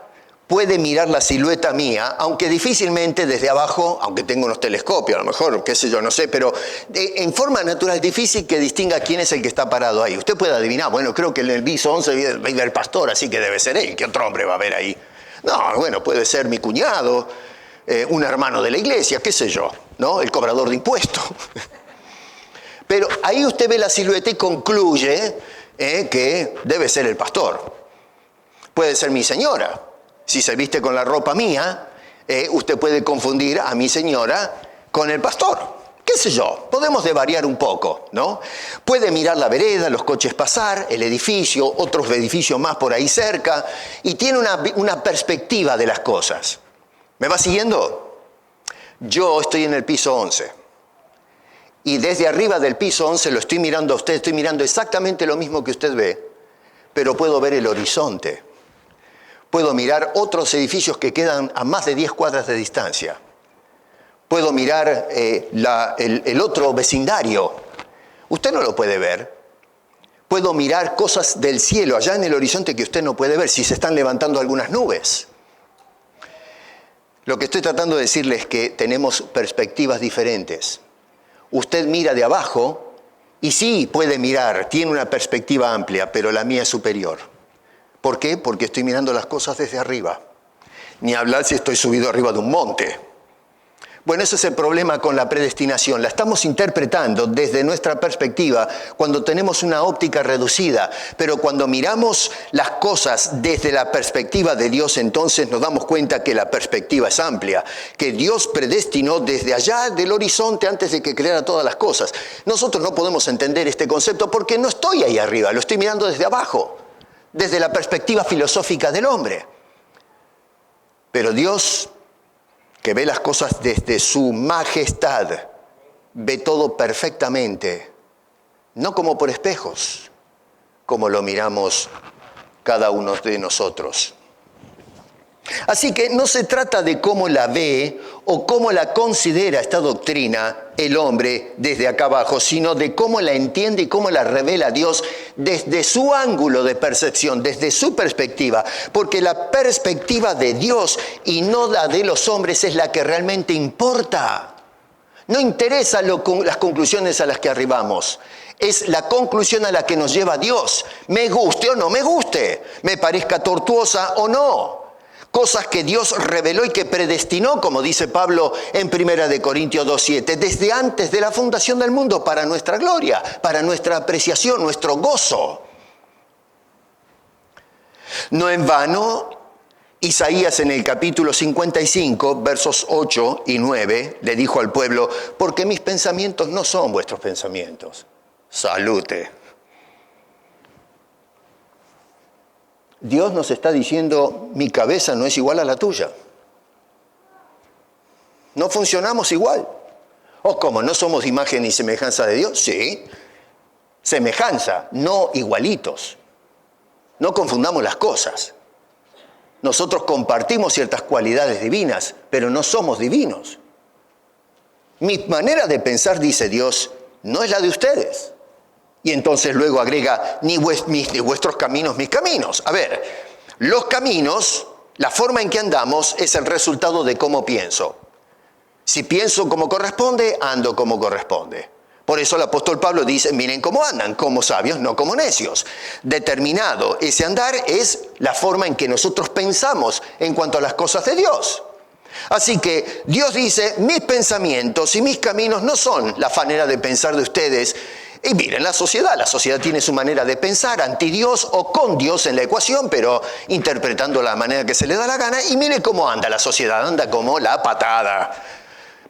puede mirar la silueta mía, aunque difícilmente desde abajo, aunque tengo unos telescopios, a lo mejor, qué sé yo, no sé, pero en forma natural es difícil que distinga quién es el que está parado ahí. Usted puede adivinar, bueno, creo que en el piso 11 vive el pastor, así que debe ser él. ¿Qué otro hombre va a haber ahí? No, bueno, puede ser mi cuñado, un hermano de la iglesia, qué sé yo, ¿no? El cobrador de impuestos. Pero ahí usted ve la silueta y concluye que debe ser el pastor. Puede ser mi señora. Si se viste con la ropa mía, usted puede confundir a mi señora con el pastor. ¿Qué sé yo? Podemos variar un poco, ¿no? Puede mirar la vereda, los coches pasar, el edificio, otros edificios más por ahí cerca, y tiene una perspectiva de las cosas. ¿Me va siguiendo? Yo estoy en el piso 11. Y desde arriba del piso 11 lo estoy mirando a usted, estoy mirando exactamente lo mismo que usted ve, pero puedo ver el horizonte. Puedo mirar otros edificios que quedan a más de 10 cuadras de distancia. Puedo mirar el otro vecindario. Usted no lo puede ver. Puedo mirar cosas del cielo allá en el horizonte que usted no puede ver, si se están levantando algunas nubes. Lo que estoy tratando de decirle es que tenemos perspectivas diferentes. Usted mira de abajo y sí puede mirar, tiene una perspectiva amplia, pero la mía es superior. ¿Por qué? Porque estoy mirando las cosas desde arriba. Ni hablar si estoy subido arriba de un monte. Bueno, ese es el problema con la predestinación. La estamos interpretando desde nuestra perspectiva cuando tenemos una óptica reducida. Pero cuando miramos las cosas desde la perspectiva de Dios, entonces nos damos cuenta que la perspectiva es amplia. Que Dios predestinó desde allá del horizonte antes de que creara todas las cosas. Nosotros no podemos entender este concepto porque no estoy ahí arriba, lo estoy mirando desde abajo. Desde la perspectiva filosófica del hombre. Pero Dios, que ve las cosas desde su majestad, ve todo perfectamente, no como por espejos, como lo miramos cada uno de nosotros. Así que no se trata de cómo la ve o cómo la considera esta doctrina el hombre desde acá abajo, sino de cómo la entiende y cómo la revela Dios desde su ángulo de percepción, desde su perspectiva. Porque la perspectiva de Dios y no la de los hombres es la que realmente importa. No interesa las conclusiones a las que arribamos. Es la conclusión a la que nos lleva Dios. Me guste o no me guste. Me parezca tortuosa o no. Cosas que Dios reveló y que predestinó, como dice Pablo en 1 Corintios 2:7, desde antes de la fundación del mundo para nuestra gloria, para nuestra apreciación, nuestro gozo. No en vano, Isaías en el capítulo 55, versos 8 y 9, le dijo al pueblo, porque mis pensamientos no son vuestros pensamientos. Salute. Dios nos está diciendo, mi cabeza no es igual a la tuya. No funcionamos igual. ¿O cómo? ¿No somos imagen y semejanza de Dios? Sí. Semejanza, no igualitos. No confundamos las cosas. Nosotros compartimos ciertas cualidades divinas, pero no somos divinos. Mi manera de pensar, dice Dios, no es la de ustedes. Y entonces luego agrega, ni vuestros caminos, mis caminos. A ver, los caminos, la forma en que andamos, es el resultado de cómo pienso. Si pienso como corresponde, ando como corresponde. Por eso el apóstol Pablo dice, miren cómo andan, como sabios, no como necios. Determinado ese andar es la forma en que nosotros pensamos en cuanto a las cosas de Dios. Así que Dios dice, mis pensamientos y mis caminos no son la manera de pensar de ustedes. Y miren la sociedad tiene su manera de pensar, anti Dios o con Dios en la ecuación, pero interpretando la manera que se le da la gana. Y miren cómo anda la sociedad, anda como la patada.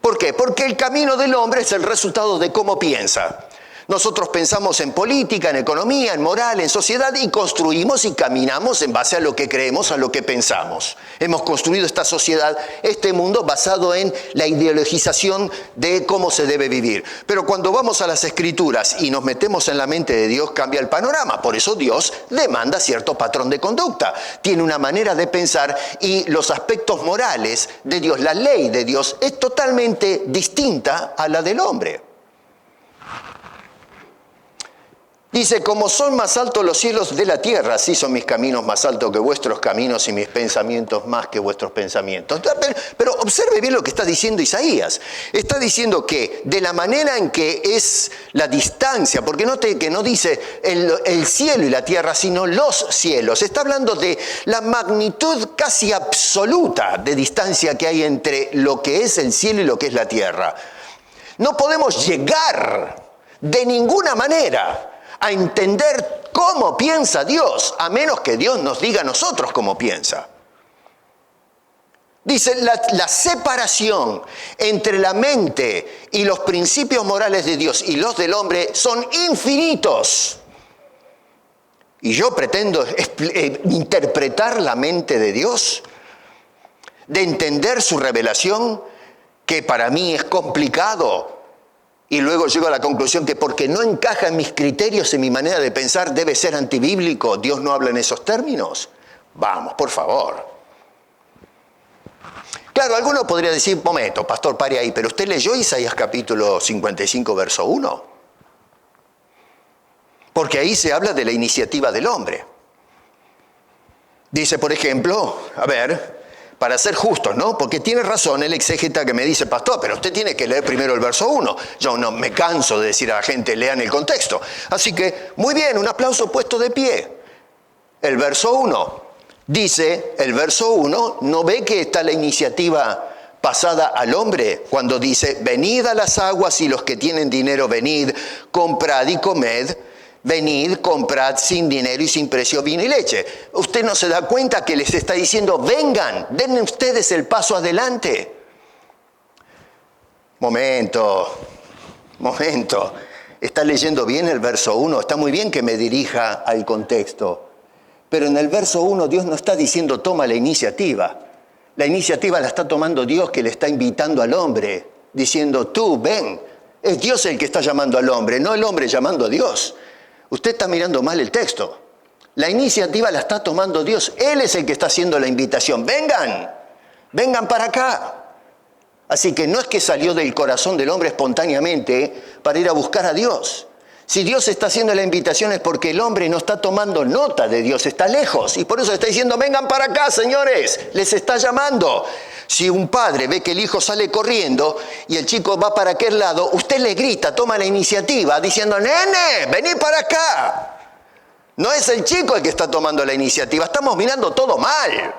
¿Por qué? Porque el camino del hombre es el resultado de cómo piensa. Nosotros pensamos en política, en economía, en moral, en sociedad y construimos y caminamos en base a lo que creemos, a lo que pensamos. Hemos construido esta sociedad, este mundo basado en la ideologización de cómo se debe vivir. Pero cuando vamos a las Escrituras y nos metemos en la mente de Dios, cambia el panorama. Por eso Dios demanda cierto patrón de conducta. Tiene una manera de pensar y los aspectos morales de Dios, la ley de Dios, es totalmente distinta a la del hombre. Dice, como son más altos los cielos de la tierra, así son mis caminos más altos que vuestros caminos y mis pensamientos más que vuestros pensamientos. Pero observe bien lo que está diciendo Isaías. Está diciendo que de la manera en que es la distancia, porque note que no dice el cielo y la tierra, sino los cielos. Está hablando de la magnitud casi absoluta de distancia que hay entre lo que es el cielo y lo que es la tierra. No podemos llegar de ninguna manera a entender cómo piensa Dios, a menos que Dios nos diga a nosotros cómo piensa. Dice, la separación entre la mente y los principios morales de Dios y los del hombre son infinitos. Y yo pretendo interpretar la mente de Dios, de entender su revelación, que para mí es complicado. Y luego llego a la conclusión que porque no encaja en mis criterios, en mi manera de pensar, debe ser antibíblico. Dios no habla en esos términos. Vamos, por favor. Claro, alguno podría decir, momento, pastor, pare ahí, pero usted leyó Isaías capítulo 55, verso 1. Porque ahí se habla de la iniciativa del hombre. Dice, por ejemplo, para ser justos, ¿no? Porque tiene razón el exégeta que me dice, pastor, pero usted tiene que leer primero el verso 1. Yo no me canso de decir a la gente, lean el contexto. Así que, muy bien, un aplauso puesto de pie. El verso 1. Dice, el verso 1, ¿no ve que está la iniciativa pasada al hombre? Cuando dice, venid a las aguas y los que tienen dinero, venid, comprad y comed. Venid, comprad sin dinero y sin precio vino y leche. Usted no se da cuenta que les está diciendo, vengan, denme ustedes el paso adelante. Momento. ¿Está leyendo bien el verso 1? Está muy bien que me dirija al contexto. Pero en el verso 1 Dios no está diciendo, toma la iniciativa. La iniciativa la está tomando Dios, que le está invitando al hombre, diciendo, tú, ven. Es Dios el que está llamando al hombre, no el hombre llamando a Dios. Usted está mirando mal el texto. La iniciativa la está tomando Dios. Él es el que está haciendo la invitación. Vengan para acá. Así que no es que salió del corazón del hombre espontáneamente para ir a buscar a Dios. Si Dios está haciendo la invitación es porque el hombre no está tomando nota de Dios, está lejos. Y por eso está diciendo, vengan para acá, señores. Les está llamando. Si un padre ve que el hijo sale corriendo y el chico va para aquel lado, usted le grita, toma la iniciativa, diciendo, nene, vení para acá. No es el chico el que está tomando la iniciativa, estamos mirando todo mal.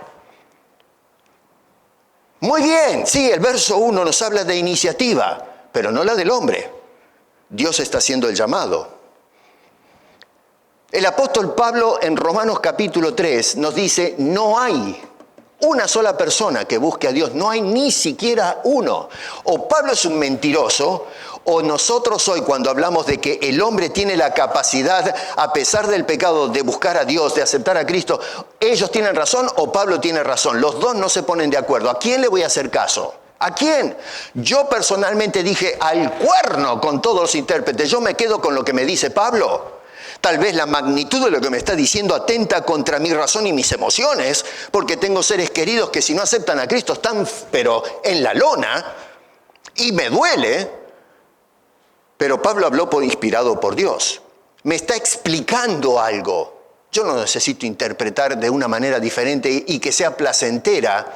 Muy bien, sí, el verso 1 nos habla de iniciativa, pero no la del hombre. Dios está haciendo el llamado. El apóstol Pablo en Romanos capítulo 3 nos dice, no hay una sola persona que busque a Dios, no hay ni siquiera uno. O Pablo es un mentiroso, o nosotros hoy cuando hablamos de que el hombre tiene la capacidad, a pesar del pecado, de buscar a Dios, de aceptar a Cristo, ellos tienen razón o Pablo tiene razón. Los dos no se ponen de acuerdo. ¿A quién le voy a hacer caso? ¿A quién? Yo personalmente dije al cuerno con todos los intérpretes. Yo me quedo con lo que me dice Pablo. Tal vez la magnitud de lo que me está diciendo atenta contra mi razón y mis emociones, porque tengo seres queridos que si no aceptan a Cristo están, pero en la lona, y me duele. Pero Pablo habló inspirado por Dios. Me está explicando algo. Yo no necesito interpretar de una manera diferente y que sea placentera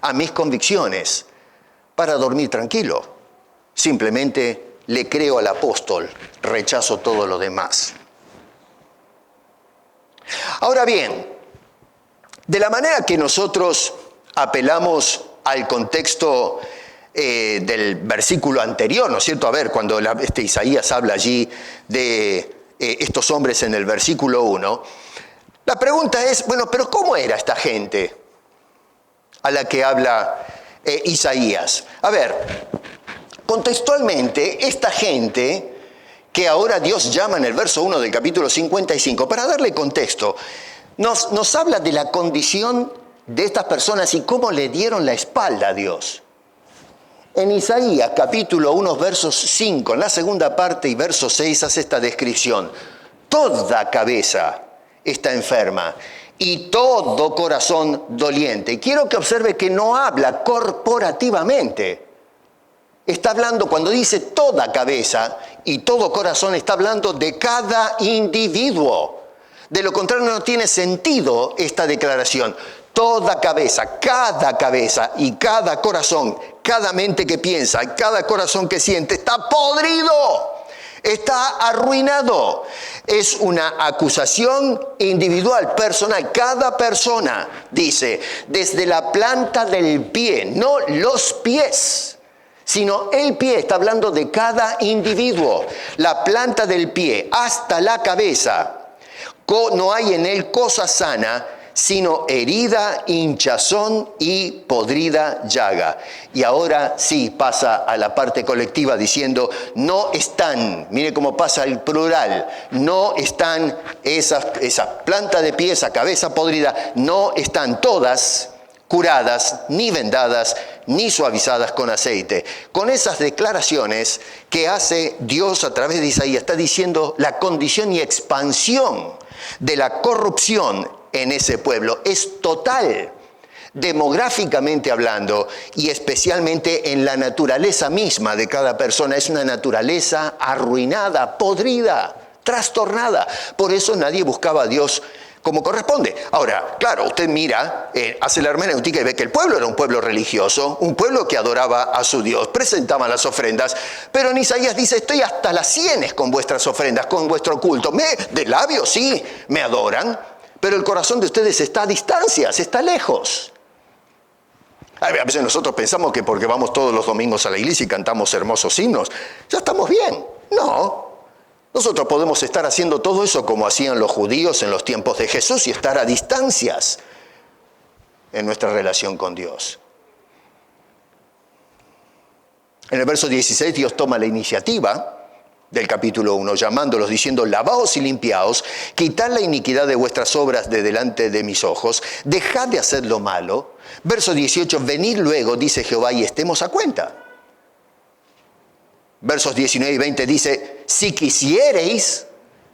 a mis convicciones para dormir tranquilo. Simplemente le creo al apóstol, rechazo todo lo demás. Ahora bien, de la manera que nosotros apelamos al contexto del versículo anterior, ¿no es cierto? A ver, cuando Isaías habla allí de estos hombres en el versículo 1, la pregunta es, bueno, pero ¿cómo era esta gente a la que habla Isaías? A ver, contextualmente, esta gente que ahora Dios llama en el verso 1 del capítulo 55. Para darle contexto, nos habla de la condición de estas personas y cómo le dieron la espalda a Dios. En Isaías capítulo 1, versos 5, en la segunda parte y verso 6 hace esta descripción. Toda cabeza está enferma y todo corazón doliente. Y quiero que observe que no habla corporativamente. Está hablando, cuando dice toda cabeza y todo corazón, está hablando de cada individuo. De lo contrario no tiene sentido esta declaración. Toda cabeza y cada corazón, cada mente que piensa, cada corazón que siente, está podrido, está arruinado. Es una acusación individual, personal. Cada persona, dice, desde la planta del pie, no los pies, sino el pie, está hablando de cada individuo. La planta del pie hasta la cabeza, no hay en él cosa sana, sino herida, hinchazón y podrida llaga. Y ahora sí pasa a la parte colectiva diciendo, no están, mire cómo pasa el plural, no están esa planta de pie, esa cabeza podrida, no están todas curadas, ni vendadas, ni suavizadas con aceite. Con esas declaraciones que hace Dios a través de Isaías, está diciendo la condición y expansión de la corrupción en ese pueblo es total, demográficamente hablando, y especialmente en la naturaleza misma de cada persona. Es una naturaleza arruinada, podrida, trastornada. Por eso nadie buscaba a Dios como corresponde. Ahora, claro, usted mira, hace la hermenéutica y ve que el pueblo era un pueblo religioso, un pueblo que adoraba a su Dios, presentaban las ofrendas, pero en Isaías dice, estoy hasta las sienes con vuestras ofrendas, con vuestro culto. De labios sí, me adoran, pero el corazón de ustedes está a distancias, está lejos. A veces nosotros pensamos que porque vamos todos los domingos a la iglesia y cantamos hermosos himnos, ya estamos bien. No. Nosotros podemos estar haciendo todo eso como hacían los judíos en los tiempos de Jesús y estar a distancias en nuestra relación con Dios. En el verso 16 Dios toma la iniciativa del capítulo 1, llamándolos, diciendo, lavaos y limpiaos, quitad la iniquidad de vuestras obras de delante de mis ojos, dejad de hacer lo malo. Verso 18, venid luego, dice Jehová, y estemos a cuenta. Versos 19 y 20 dice, si quisiereis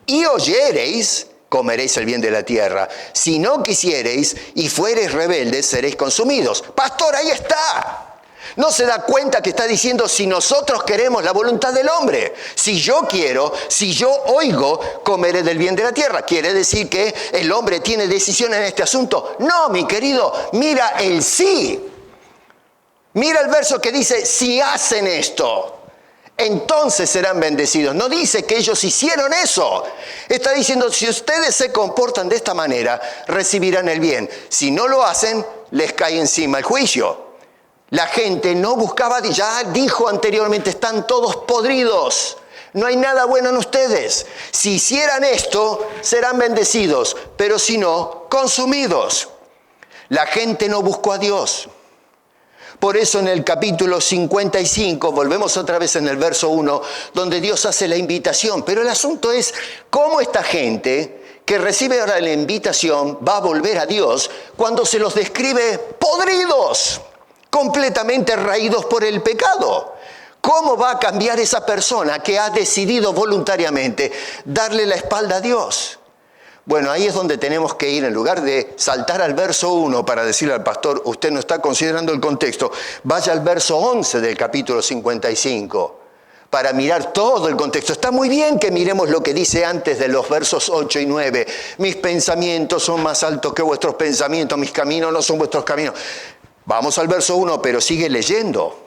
y oyereis, comeréis el bien de la tierra. Si no quisiereis y fuereis rebeldes, seréis consumidos. Pastor, ahí está. No se da cuenta que está diciendo, si nosotros queremos la voluntad del hombre, si yo quiero, si yo oigo, comeré del bien de la tierra. ¿Quiere decir que el hombre tiene decisión en este asunto? No, mi querido, mira el sí. Mira el verso que dice, si hacen esto, entonces serán bendecidos. No dice que ellos hicieron eso. Está diciendo, si ustedes se comportan de esta manera, recibirán el bien. Si no lo hacen, les cae encima el juicio. La gente no buscaba, ya dijo anteriormente, están todos podridos. No hay nada bueno en ustedes. Si hicieran esto, serán bendecidos, pero si no, consumidos. La gente no buscó a Dios. Por eso en el capítulo 55, volvemos otra vez en el verso 1, donde Dios hace la invitación. Pero el asunto es cómo esta gente que recibe ahora la invitación va a volver a Dios cuando se los describe podridos, completamente raídos por el pecado. ¿Cómo va a cambiar esa persona que ha decidido voluntariamente darle la espalda a Dios? Bueno, ahí es donde tenemos que ir, en lugar de saltar al verso 1 para decirle al pastor, usted no está considerando el contexto, vaya al verso 11 del capítulo 55 para mirar todo el contexto. Está muy bien que miremos lo que dice antes de los versos 8 y 9. Mis pensamientos son más altos que vuestros pensamientos, mis caminos no son vuestros caminos. Vamos al verso 1, pero sigue leyendo.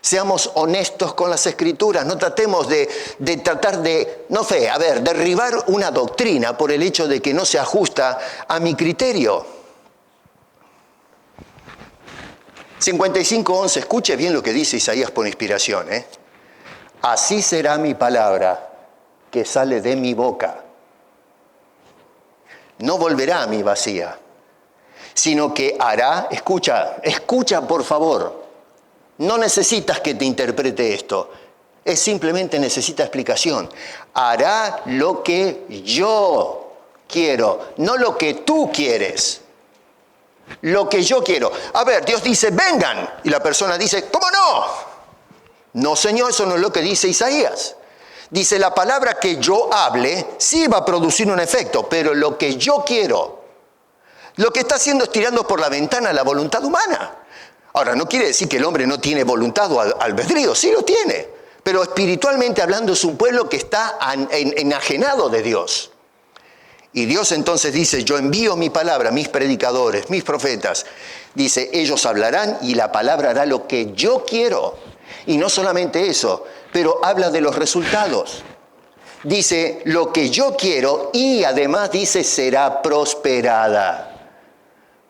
Seamos honestos con las Escrituras, no tratemos de tratar de, derribar una doctrina por el hecho de que no se ajusta a mi criterio. 55:11, escuche bien lo que dice Isaías por inspiración. Así será mi palabra que sale de mi boca. No volverá a mí vacía, sino que hará, escucha por favor. No necesitas que te interprete esto. simplemente necesita explicación. Hará lo que yo quiero, no lo que tú quieres. Lo que yo quiero. A ver, Dios dice, vengan. Y la persona dice, ¿cómo no? No, Señor, eso no es lo que dice Isaías. Dice, la palabra que yo hable sí va a producir un efecto, pero lo que yo quiero, lo que está haciendo es tirando por la ventana la voluntad humana. Ahora, no quiere decir que el hombre no tiene voluntad o albedrío, sí lo tiene. Pero espiritualmente hablando es un pueblo que está enajenado de Dios. Y Dios entonces dice, yo envío mi palabra, mis predicadores, mis profetas. Dice, ellos hablarán y la palabra hará lo que yo quiero. Y no solamente eso, pero habla de los resultados. Dice, lo que yo quiero y además dice, será prosperada.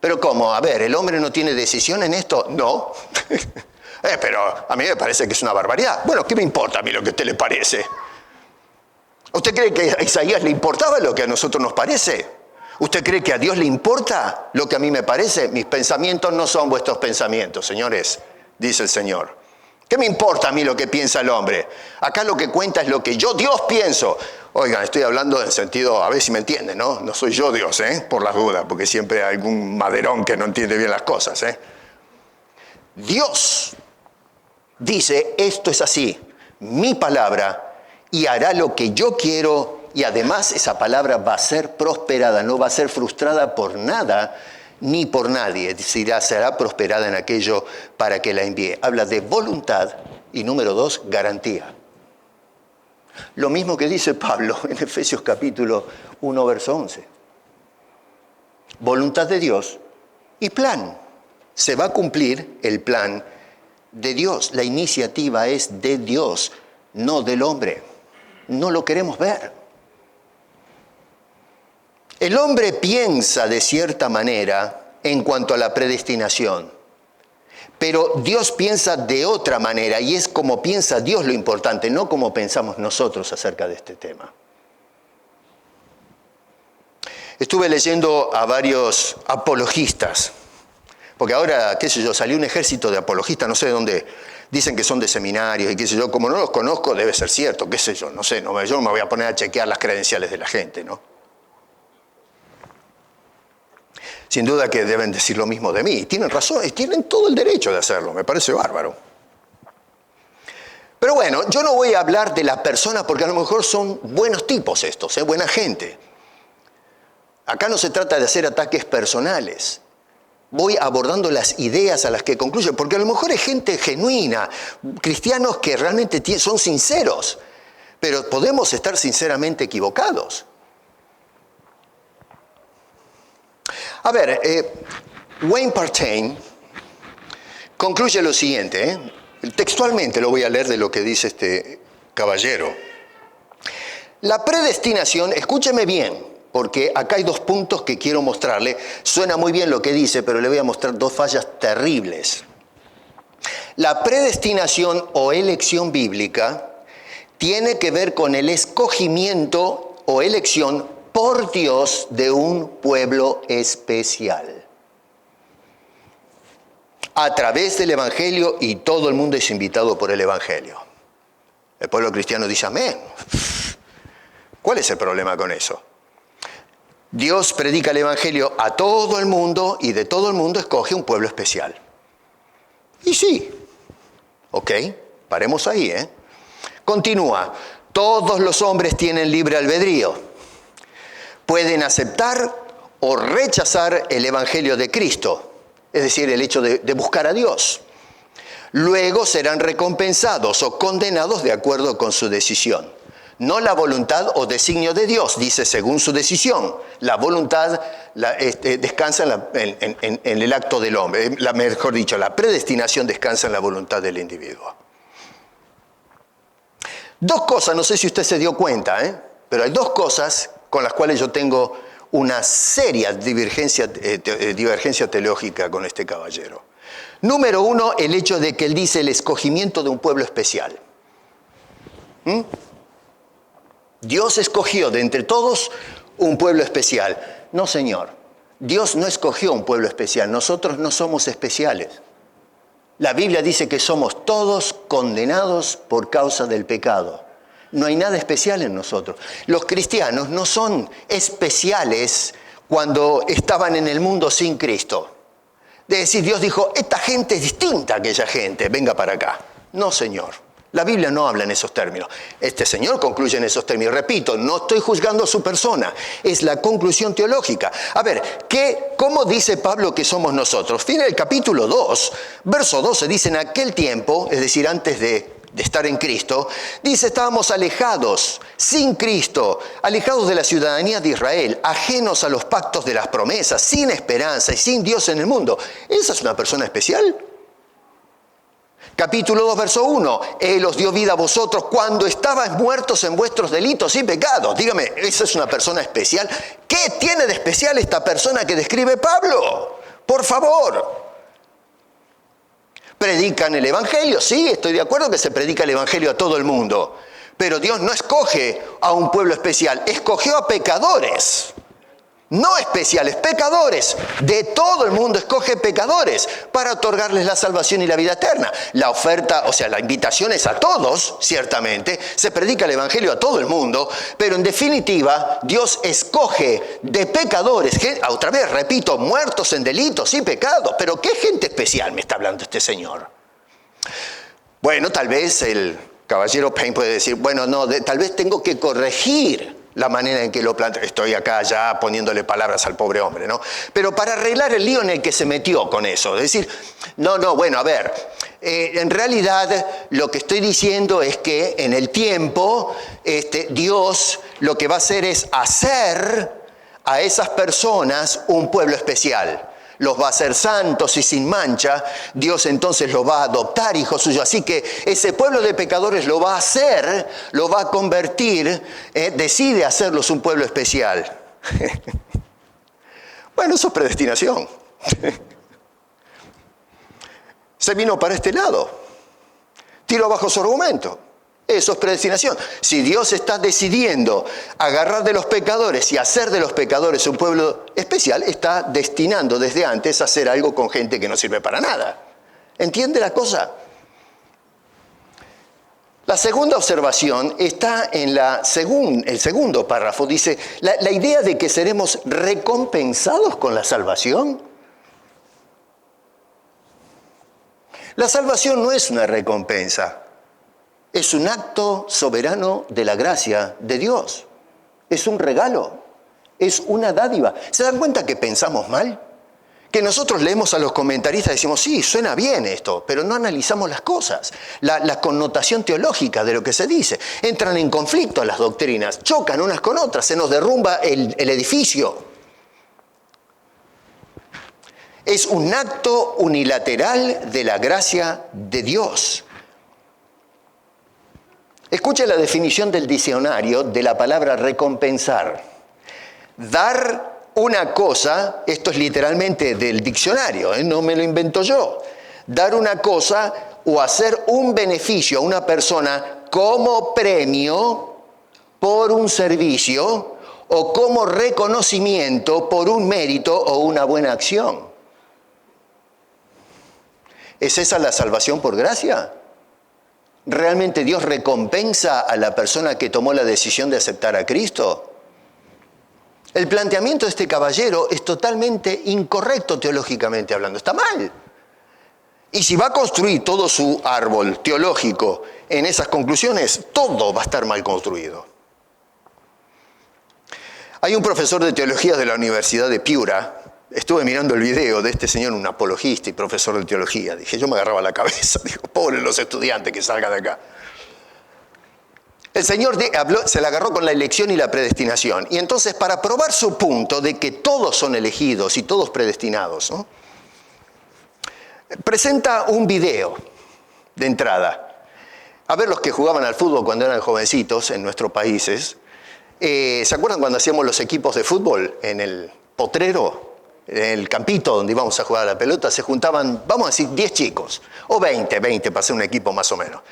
Pero ¿cómo? A ver, ¿el hombre no tiene decisión en esto? No. Pero a mí me parece que es una barbaridad. Bueno, ¿qué me importa a mí lo que a usted le parece? ¿Usted cree que a Isaías le importaba lo que a nosotros nos parece? ¿Usted cree que a Dios le importa lo que a mí me parece? Mis pensamientos no son vuestros pensamientos, señores, dice el Señor. ¿Qué me importa a mí lo que piensa el hombre? Acá lo que cuenta es lo que yo, Dios, pienso. Oigan, estoy hablando en sentido, a ver si me entienden, ¿no? No soy yo Dios, por las dudas, porque siempre hay algún maderón que no entiende bien las cosas, Dios dice, esto es así, mi palabra, y hará lo que yo quiero, y además esa palabra va a ser prosperada, no va a ser frustrada por nada, ni por nadie, será prosperada en aquello para que la envíe. Habla de voluntad y número 2, garantía. Lo mismo que dice Pablo en Efesios capítulo 1, verso 11. Voluntad de Dios y plan. Se va a cumplir el plan de Dios. La iniciativa es de Dios, no del hombre. No lo queremos ver. El hombre piensa de cierta manera en cuanto a la predestinación, pero Dios piensa de otra manera y es como piensa Dios lo importante, no como pensamos nosotros acerca de este tema. Estuve leyendo a varios apologistas, porque ahora, qué sé yo, salió un ejército de apologistas, no sé de dónde, dicen que son de seminarios y qué sé yo, como no los conozco debe ser cierto, qué sé yo, no sé, yo no me voy a poner a chequear las credenciales de la gente, ¿no? Sin duda que deben decir lo mismo de mí. Tienen razón, tienen todo el derecho de hacerlo. Me parece bárbaro. Pero bueno, yo no voy a hablar de las personas porque a lo mejor son buenos tipos estos, buena gente. Acá no se trata de hacer ataques personales. Voy abordando las ideas a las que concluyen, porque a lo mejor es gente genuina, cristianos que realmente son sinceros, pero podemos estar sinceramente equivocados. A ver, Wayne Partain concluye lo siguiente, textualmente lo voy a leer de lo que dice este caballero. La predestinación, escúcheme bien, porque acá hay 2 puntos que quiero mostrarle. Suena muy bien lo que dice, pero le voy a mostrar 2 fallas terribles. La predestinación o elección bíblica tiene que ver con el escogimiento o elección por Dios de un pueblo especial. A través del Evangelio, y todo el mundo es invitado por el Evangelio. El pueblo cristiano dice amén. ¿Cuál es el problema con eso? Dios predica el Evangelio a todo el mundo y de todo el mundo escoge un pueblo especial. Y sí, ok, paremos ahí, Continúa, todos los hombres tienen libre albedrío. Pueden aceptar o rechazar el Evangelio de Cristo, es decir, el hecho de buscar a Dios. Luego serán recompensados o condenados de acuerdo con su decisión. No la voluntad o designio de Dios, dice según su decisión. La voluntad descansa en el acto del hombre, mejor dicho, la predestinación descansa en la voluntad del individuo. 2 cosas, no sé si usted se dio cuenta, pero hay 2 cosas con las cuales yo tengo una seria divergencia teológica con este caballero. Número 1, el hecho de que él dice el escogimiento de un pueblo especial. Dios escogió de entre todos un pueblo especial. No, señor. Dios no escogió un pueblo especial. Nosotros no somos especiales. La Biblia dice que somos todos condenados por causa del pecado. No hay nada especial en nosotros. Los cristianos no son especiales cuando estaban en el mundo sin Cristo. De decir, Dios dijo, esta gente es distinta a aquella gente, venga para acá. No, Señor. La Biblia no habla en esos términos. Este Señor concluye en esos términos. Repito, no estoy juzgando a su persona. Es la conclusión teológica. A ver, ¿cómo dice Pablo que somos nosotros? Tiene el capítulo 2, verso 12, dice, en aquel tiempo, es decir, antes de estar en Cristo, dice, estábamos alejados, sin Cristo, alejados de la ciudadanía de Israel, ajenos a los pactos de las promesas, sin esperanza y sin Dios en el mundo. ¿Esa es una persona especial? Capítulo 2, verso 1, Él os dio vida a vosotros cuando estabais muertos en vuestros delitos y pecados. Dígame, ¿esa es una persona especial? ¿Qué tiene de especial esta persona que describe Pablo? Por favor. ¿Predican el Evangelio? Sí, estoy de acuerdo que se predica el Evangelio a todo el mundo. Pero Dios no escoge a un pueblo especial, escogió a pecadores. No especiales, pecadores. De todo el mundo escoge pecadores para otorgarles la salvación y la vida eterna. La oferta, o sea, la invitación es a todos, ciertamente. Se predica el Evangelio a todo el mundo, pero en definitiva, Dios escoge de pecadores, otra vez, repito, muertos en delitos y pecados. Pero ¿qué gente especial me está hablando este Señor? Bueno, tal vez el caballero Payne puede decir, bueno, no, tal vez tengo que corregir la manera en que lo planteo. Estoy acá ya poniéndole palabras al pobre hombre, ¿no? Pero para arreglar el lío en el que se metió con eso, es decir, bueno, a ver, en realidad lo que estoy diciendo es que en el tiempo Dios lo que va a hacer es hacer a esas personas un pueblo especial. Los va a hacer santos y sin mancha. Dios entonces los va a adoptar hijos suyos. Así que ese pueblo de pecadores lo va a hacer, lo va a convertir, decide hacerlos un pueblo especial. Bueno, eso es predestinación. Se vino para este lado. Tiro abajo su argumento. Eso es predestinación. Si Dios está decidiendo agarrar de los pecadores y hacer de los pecadores un pueblo especial, está destinando desde antes a hacer algo con gente que no sirve para nada. ¿Entiende la cosa? La segunda observación está en el segundo párrafo. Dice, la idea de que seremos recompensados con la salvación. La salvación no es una recompensa. Es un acto soberano de la gracia de Dios. Es un regalo. Es una dádiva. ¿Se dan cuenta que pensamos mal? Que nosotros leemos a los comentaristas y decimos, sí, suena bien esto, pero no analizamos las cosas. La connotación teológica de lo que se dice. Entran en conflicto las doctrinas, chocan unas con otras, se nos derrumba el edificio. Es un acto unilateral de la gracia de Dios. Escuche la definición del diccionario de la palabra recompensar. Dar una cosa, esto es literalmente del diccionario, no me lo invento yo. Dar una cosa o hacer un beneficio a una persona como premio por un servicio o como reconocimiento por un mérito o una buena acción. ¿Es esa la salvación por gracia? ¿Realmente Dios recompensa a la persona que tomó la decisión de aceptar a Cristo? El planteamiento de este caballero es totalmente incorrecto teológicamente hablando. Está mal. Y si va a construir todo su árbol teológico en esas conclusiones, todo va a estar mal construido. Hay un profesor de teología de la Universidad de Piura. Estuve mirando el video de este señor, un apologista y profesor de teología. Dije, yo me agarraba la cabeza. Digo, pobres los estudiantes que salgan de acá. El señor se la agarró con la elección y la predestinación. Y entonces, para probar su punto de que todos son elegidos y todos predestinados, ¿no?, presenta un video de entrada. A ver, los que jugaban al fútbol cuando eran jovencitos en nuestros países, ¿se acuerdan cuando hacíamos los equipos de fútbol en el potrero? En el campito donde íbamos a jugar a la pelota, se juntaban, vamos a decir, 10 chicos, o 20 para hacer un equipo más o menos.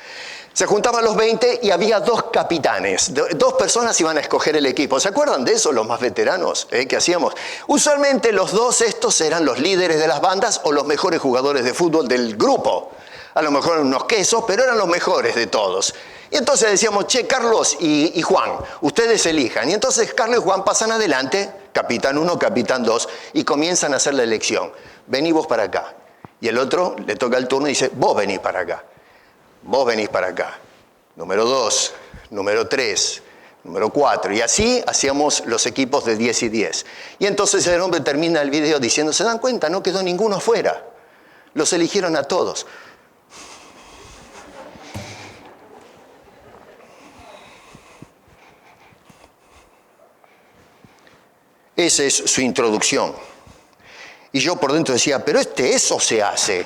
Se juntaban los 20 y había 2 capitanes, 2 personas iban a escoger el equipo. ¿Se acuerdan de eso, los más veteranos que hacíamos? Usualmente los 2 estos eran los líderes de las bandas o los mejores jugadores de fútbol del grupo. A lo mejor unos quesos, pero eran los mejores de todos. Y entonces decíamos, che, Carlos y Juan, ustedes elijan. Y entonces Carlos y Juan pasan adelante, capitán 1, capitán 2, y comienzan a hacer la elección. Vení vos para acá. Y el otro le toca el turno y dice, vos venís para acá. Vos venís para acá. Número 2, número 3, número 4. Y así hacíamos los equipos de 10 y 10. Y entonces el hombre termina el video diciendo, ¿se dan cuenta? No quedó ninguno afuera. Los eligieron a todos. Esa es su introducción. Y yo por dentro decía, pero eso se hace.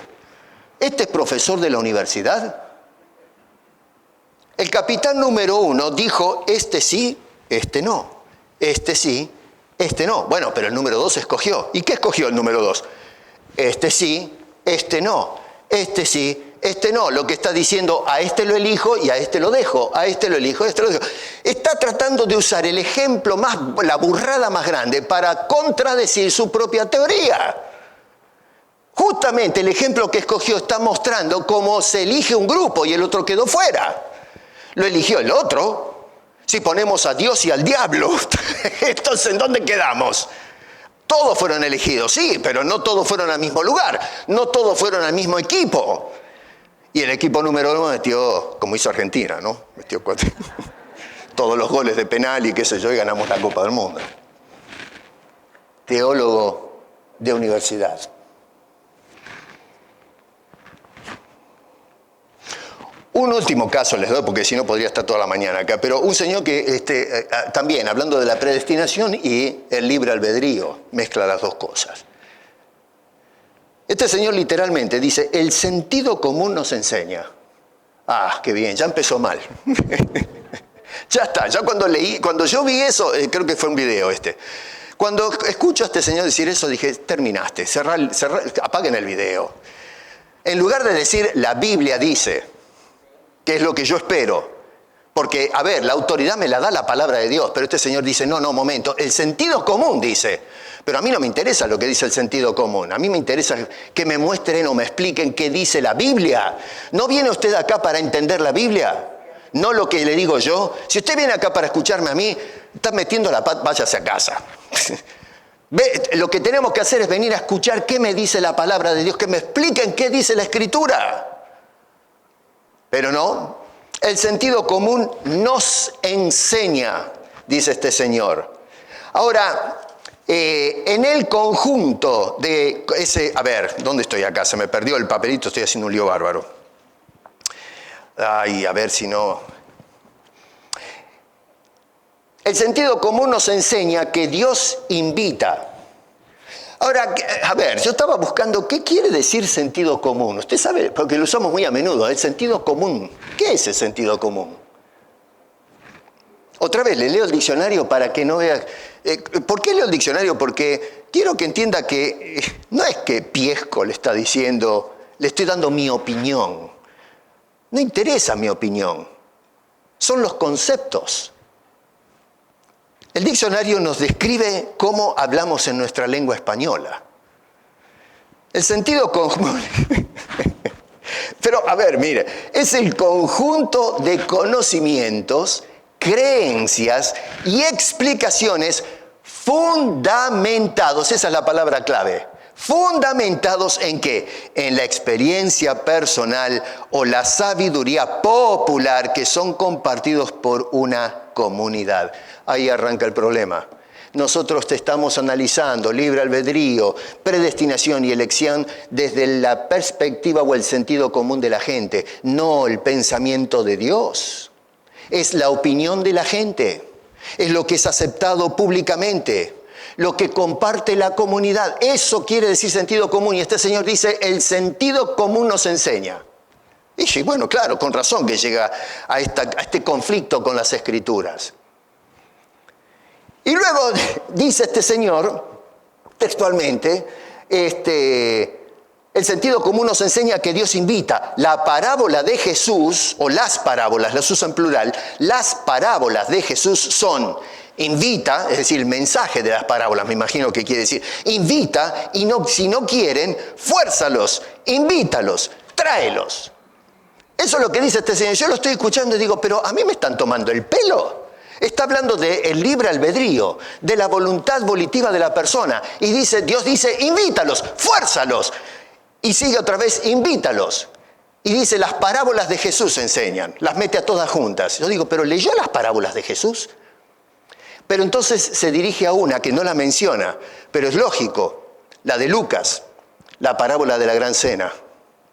¿Este es profesor de la universidad? El capitán número 1 dijo, este sí, este no. Este sí, este no. Bueno, pero el número 2 escogió. ¿Y qué escogió el número 2? Este sí, este no. Este sí, este no. Lo que está diciendo, a este lo elijo y a este lo dejo. A este lo elijo, a este lo dejo. Está tratando de usar el ejemplo más, la burrada más grande para contradecir su propia teoría. Justamente el ejemplo que escogió está mostrando cómo se elige un grupo y el otro quedó fuera. Lo eligió el otro. Si ponemos a Dios y al diablo, entonces ¿en dónde quedamos? Todos fueron elegidos, sí, pero no todos fueron al mismo lugar. No todos fueron al mismo equipo. Y el equipo número 1 metió, como hizo Argentina, ¿no? Metió 4. Todos los goles de penal y qué sé yo, y ganamos la Copa del Mundo. Teólogo de universidad. Un último caso les doy, porque si no podría estar toda la mañana acá, pero un señor que también, hablando de la predestinación y el libre albedrío, mezcla las dos cosas. Este señor literalmente dice, el sentido común nos enseña. Ah, qué bien, ya empezó mal. Ya está, ya cuando yo vi eso, creo que fue un video Cuando escucho a este señor decir eso, dije, terminaste, apaguen el video. En lugar de decir, la Biblia dice, que es lo que yo espero. Porque, a ver, la autoridad me la da la palabra de Dios, pero este señor dice, no, momento, el sentido común dice. Pero a mí no me interesa lo que dice el sentido común. A mí me interesa que me muestren o me expliquen qué dice la Biblia. ¿No viene usted acá para entender la Biblia? No lo que le digo yo. Si usted viene acá para escucharme a mí, está metiendo la pata, váyase a casa. Lo que tenemos que hacer es venir a escuchar qué me dice la palabra de Dios, que me expliquen qué dice la Escritura. Pero no, el sentido común nos enseña, dice este señor. Ahora, en el conjunto de ese... A ver, ¿dónde estoy acá? Se me perdió el papelito, estoy haciendo un lío bárbaro. Ay, a ver si no... El sentido común nos enseña que Dios invita. Ahora, a ver, yo estaba buscando qué quiere decir sentido común. Usted sabe, porque lo usamos muy a menudo, el sentido común. ¿Qué es el sentido común? Otra vez, le leo el diccionario para que no vea... ¿Por qué leo el diccionario? Porque quiero que entienda que no es que Piesco le está diciendo, le estoy dando mi opinión. No interesa mi opinión. Son los conceptos. El diccionario nos describe cómo hablamos en nuestra lengua española. El sentido común... Pero, a ver, mire, es el conjunto de conocimientos, creencias y explicaciones fundamentados, esa es la palabra clave, fundamentados ¿en qué? En la experiencia personal o la sabiduría popular que son compartidos por una comunidad. Ahí arranca el problema. Nosotros te estamos analizando libre albedrío, predestinación y elección desde la perspectiva o el sentido común de la gente, no el pensamiento de Dios. Es la opinión de la gente, es lo que es aceptado públicamente, lo que comparte la comunidad. Eso quiere decir sentido común. Y este señor dice, el sentido común nos enseña. Y bueno, claro, con razón que llega a este conflicto con las Escrituras. Y luego dice este señor, textualmente, el sentido común nos enseña que Dios invita. La parábola de Jesús, o las parábolas, las usa en plural, las parábolas de Jesús son, invita, es decir, el mensaje de las parábolas, me imagino que quiere decir, invita y no, si no quieren, fuérzalos, invítalos, tráelos. Eso es lo que dice este señor. Yo lo estoy escuchando y digo, pero a mí me están tomando el pelo. Está hablando del libre albedrío, de la voluntad volitiva de la persona. Y Dios dice, invítalos, fuérzalos. Y sigue otra vez, invítalos. Y dice, las parábolas de Jesús enseñan, las mete a todas juntas. Yo digo, ¿pero leyó las parábolas de Jesús? Pero entonces se dirige a una que no la menciona, pero es lógico, la de Lucas, la parábola de la gran cena,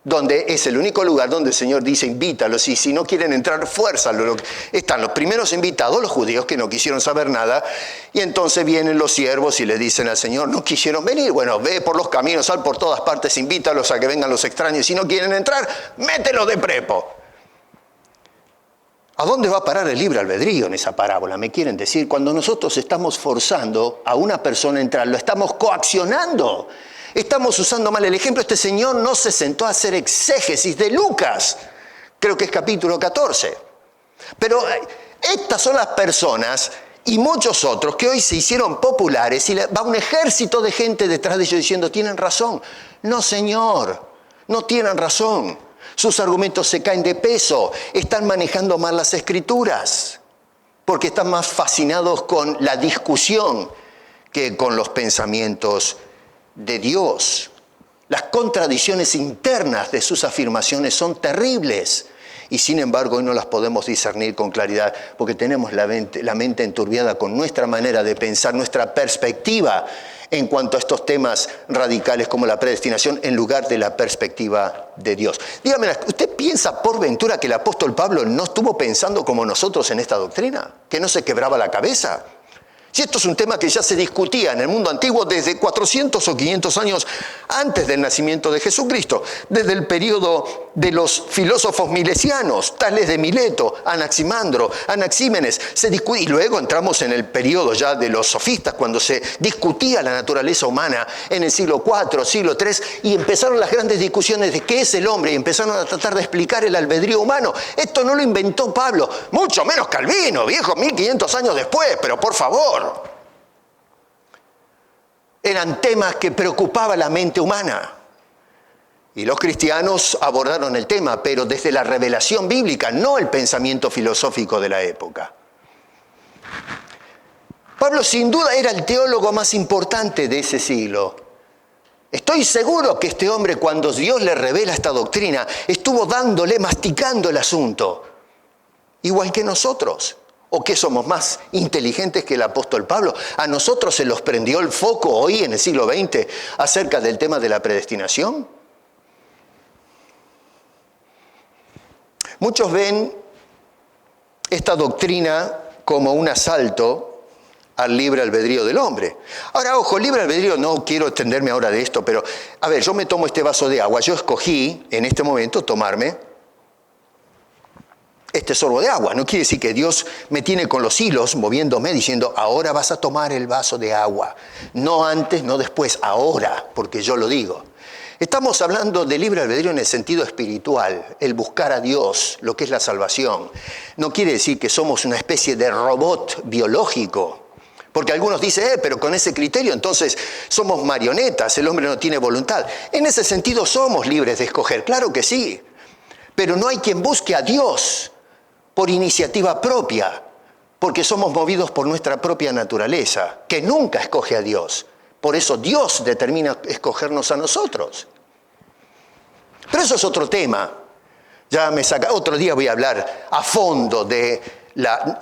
donde es el único lugar donde el Señor dice, invítalos, y si no quieren entrar, fuérzalos. Están los primeros invitados, los judíos que no quisieron saber nada, y entonces vienen los siervos y le dicen al Señor, no quisieron venir, bueno, ve por los caminos, sal por todas partes, invítalos a que vengan los extraños, y si no quieren entrar, mételos de prepo. ¿A dónde va a parar el libre albedrío en esa parábola? Me quieren decir, cuando nosotros estamos forzando a una persona a entrar, lo estamos coaccionando. Estamos usando mal el ejemplo. Este señor no se sentó a hacer exégesis de Lucas. Creo que es capítulo 14. Pero estas son las personas y muchos otros que hoy se hicieron populares y va un ejército de gente detrás de ellos diciendo, tienen razón. No, señor, no tienen razón. Sus argumentos se caen de peso. Están manejando mal las escrituras porque están más fascinados con la discusión que con los pensamientos de Dios. Las contradicciones internas de sus afirmaciones son terribles y sin embargo hoy no las podemos discernir con claridad porque tenemos la mente enturbiada con nuestra manera de pensar, nuestra perspectiva en cuanto a estos temas radicales como la predestinación en lugar de la perspectiva de Dios. Dígame, ¿usted piensa por ventura que el apóstol Pablo no estuvo pensando como nosotros en esta doctrina? ¿Que no se quebraba la cabeza? Si esto es un tema que ya se discutía en el mundo antiguo desde 400 o 500 años antes del nacimiento de Jesucristo, desde el periodo de los filósofos milesianos, tales de Mileto, Anaximandro, Anaxímenes, y luego entramos en el periodo ya de los sofistas, cuando se discutía la naturaleza humana en el siglo IV, siglo III, y empezaron las grandes discusiones de qué es el hombre, y empezaron a tratar de explicar el albedrío humano. Esto no lo inventó Pablo, mucho menos Calvino, viejo, 1500 años después, pero por favor. Eran temas que preocupaban la mente humana. Y los cristianos abordaron el tema, pero desde la revelación bíblica, no el pensamiento filosófico de la época. Pablo sin duda era el teólogo más importante de ese siglo. Estoy seguro que este hombre, cuando Dios le revela esta doctrina, estuvo masticando el asunto, igual que nosotros. ¿O qué somos más inteligentes que el apóstol Pablo? A nosotros se nos prendió el foco hoy en el siglo XX acerca del tema de la predestinación. Muchos ven esta doctrina como un asalto al libre albedrío del hombre. Ahora, ojo, libre albedrío, no quiero extenderme ahora de esto, pero a ver, yo me tomo este vaso de agua, yo escogí en este momento tomarme este sorbo de agua. No quiere decir que Dios me tiene con los hilos moviéndome diciendo, ahora vas a tomar el vaso de agua. No antes, no después, ahora, porque yo lo digo. Estamos hablando de libre albedrío en el sentido espiritual, el buscar a Dios, lo que es la salvación. No quiere decir que somos una especie de robot biológico. Porque algunos dicen, pero con ese criterio entonces somos marionetas, el hombre no tiene voluntad. En ese sentido somos libres de escoger, claro que sí. Pero no hay quien busque a Dios por iniciativa propia, porque somos movidos por nuestra propia naturaleza, que nunca escoge a Dios. Por eso Dios determina escogernos a nosotros. Pero eso es otro tema. Otro día voy a hablar a fondo de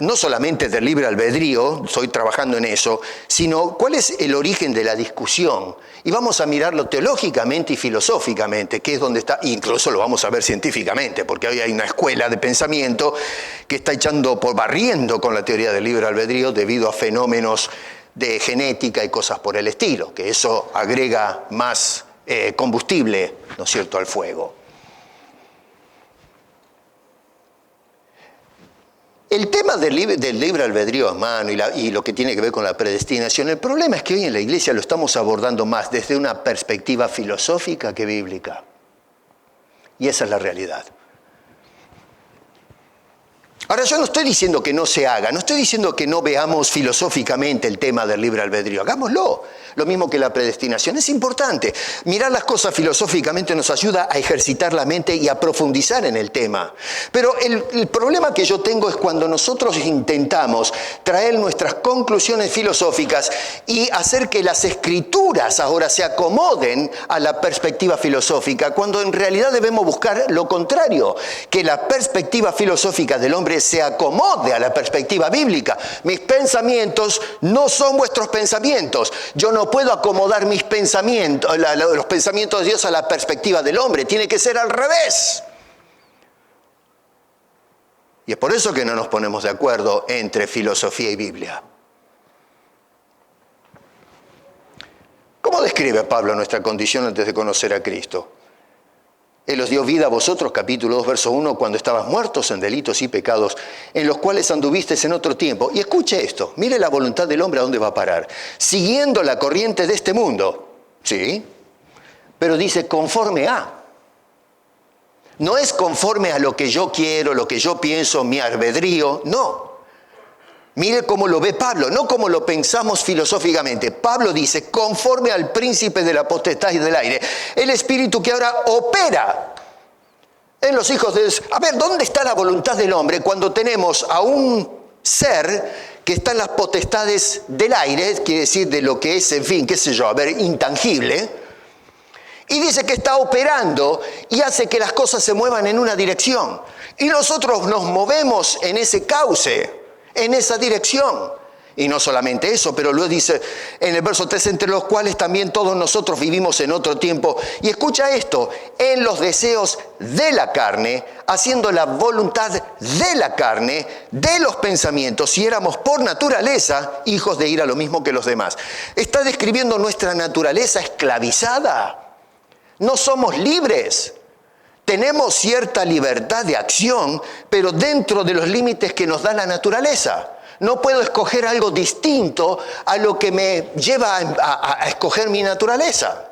no solamente del libre albedrío, estoy trabajando en eso, sino cuál es el origen de la discusión. Y vamos a mirarlo teológicamente y filosóficamente, que es donde está, incluso lo vamos a ver científicamente, porque hoy hay una escuela de pensamiento que está barriendo con la teoría del libre albedrío debido a fenómenos de genética y cosas por el estilo, que eso agrega más combustible, ¿no es cierto?, al fuego. El tema del libre albedrío, hermano, y lo que tiene que ver con la predestinación, el problema es que hoy en la iglesia lo estamos abordando más desde una perspectiva filosófica que bíblica. Y esa es la realidad. Ahora, yo no estoy diciendo que no se haga, no estoy diciendo que no veamos filosóficamente el tema del libre albedrío. Hagámoslo. Lo mismo que la predestinación. Es importante. Mirar las cosas filosóficamente nos ayuda a ejercitar la mente y a profundizar en el tema. Pero el problema que yo tengo es cuando nosotros intentamos traer nuestras conclusiones filosóficas y hacer que las escrituras ahora se acomoden a la perspectiva filosófica, cuando en realidad debemos buscar lo contrario, que la perspectiva filosófica del hombre se acomode a la perspectiva bíblica. Mis pensamientos no son vuestros pensamientos. Yo no puedo acomodar mis pensamientos, los pensamientos de Dios a la perspectiva del hombre. Tiene que ser al revés. Y es por eso que no nos ponemos de acuerdo entre filosofía y Biblia. ¿Cómo describe Pablo nuestra condición antes de conocer a Cristo? Él os dio vida a vosotros, capítulo 2, verso 1, cuando estabas muertos en delitos y pecados, en los cuales anduvisteis en otro tiempo. Y escuche esto, mire la voluntad del hombre a dónde va a parar. Siguiendo la corriente de este mundo, ¿sí? Pero dice conforme a. No es conforme a lo que yo quiero, lo que yo pienso, mi albedrío, no. Mire cómo lo ve Pablo, no como lo pensamos filosóficamente. Pablo dice, conforme al príncipe de la potestad y del aire, el espíritu que ahora opera en los hijos de Dios. A ver, ¿dónde está la voluntad del hombre cuando tenemos a un ser que está en las potestades del aire, quiere decir de lo que es, en fin, qué sé yo, a ver, intangible? Y dice que está operando y hace que las cosas se muevan en una dirección. Y nosotros nos movemos en ese cauce, en esa dirección. Y no solamente eso, pero luego dice en el verso 3, entre los cuales también todos nosotros vivimos en otro tiempo. Y escucha esto, en los deseos de la carne, haciendo la voluntad de la carne, de los pensamientos, y éramos por naturaleza hijos de ira, lo mismo que los demás. Está describiendo nuestra naturaleza esclavizada. No somos libres. Tenemos cierta libertad de acción, pero dentro de los límites que nos da la naturaleza. No puedo escoger algo distinto a lo que me lleva a escoger mi naturaleza.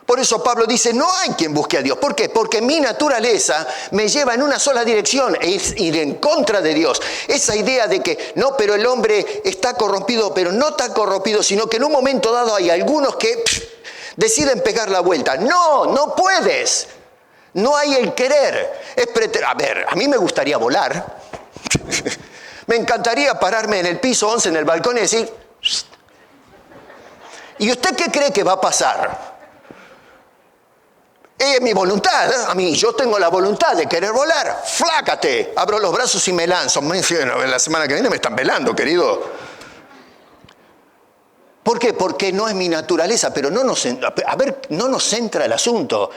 Por eso Pablo dice, no hay quien busque a Dios. ¿Por qué? Porque mi naturaleza me lleva en una sola dirección, es ir en contra de Dios. Esa idea de que, no, pero el hombre está corrompido, pero no tan corrompido, sino que en un momento dado hay algunos que deciden pegar la vuelta. No, no puedes. No hay el querer. A ver, a mí me gustaría volar. Me encantaría pararme en el piso 11, en el balcón y decir... ¿Y usted qué cree que va a pasar? Es mi voluntad, ¿eh? A mí, yo tengo la voluntad de querer volar. ¡Flácate! Abro los brazos y me lanzo. La semana que viene me están velando, querido. ¿Por qué? Porque no es mi naturaleza, pero no nos centra el asunto.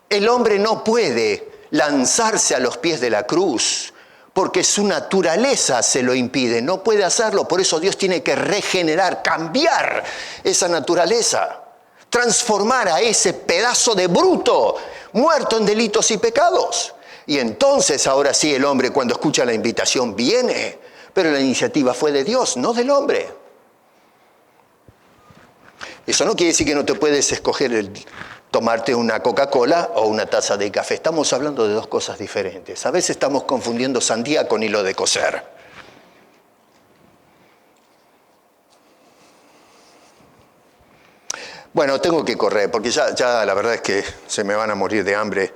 El hombre no puede lanzarse a los pies de la cruz porque su naturaleza se lo impide. No puede hacerlo, por eso Dios tiene que regenerar, cambiar esa naturaleza, transformar a ese pedazo de bruto muerto en delitos y pecados. Y entonces, ahora sí, el hombre cuando escucha la invitación viene, pero la iniciativa fue de Dios, no del hombre. Eso no quiere decir que no te puedes escoger tomarte una Coca-Cola o una taza de café. Estamos hablando de dos cosas diferentes. A veces estamos confundiendo sandía con hilo de coser. Bueno, tengo que correr porque ya la verdad es que se me van a morir de hambre.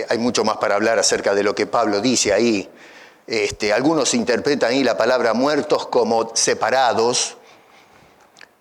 Hay mucho más para hablar acerca de lo que Pablo dice ahí. Algunos interpretan ahí la palabra muertos como separados,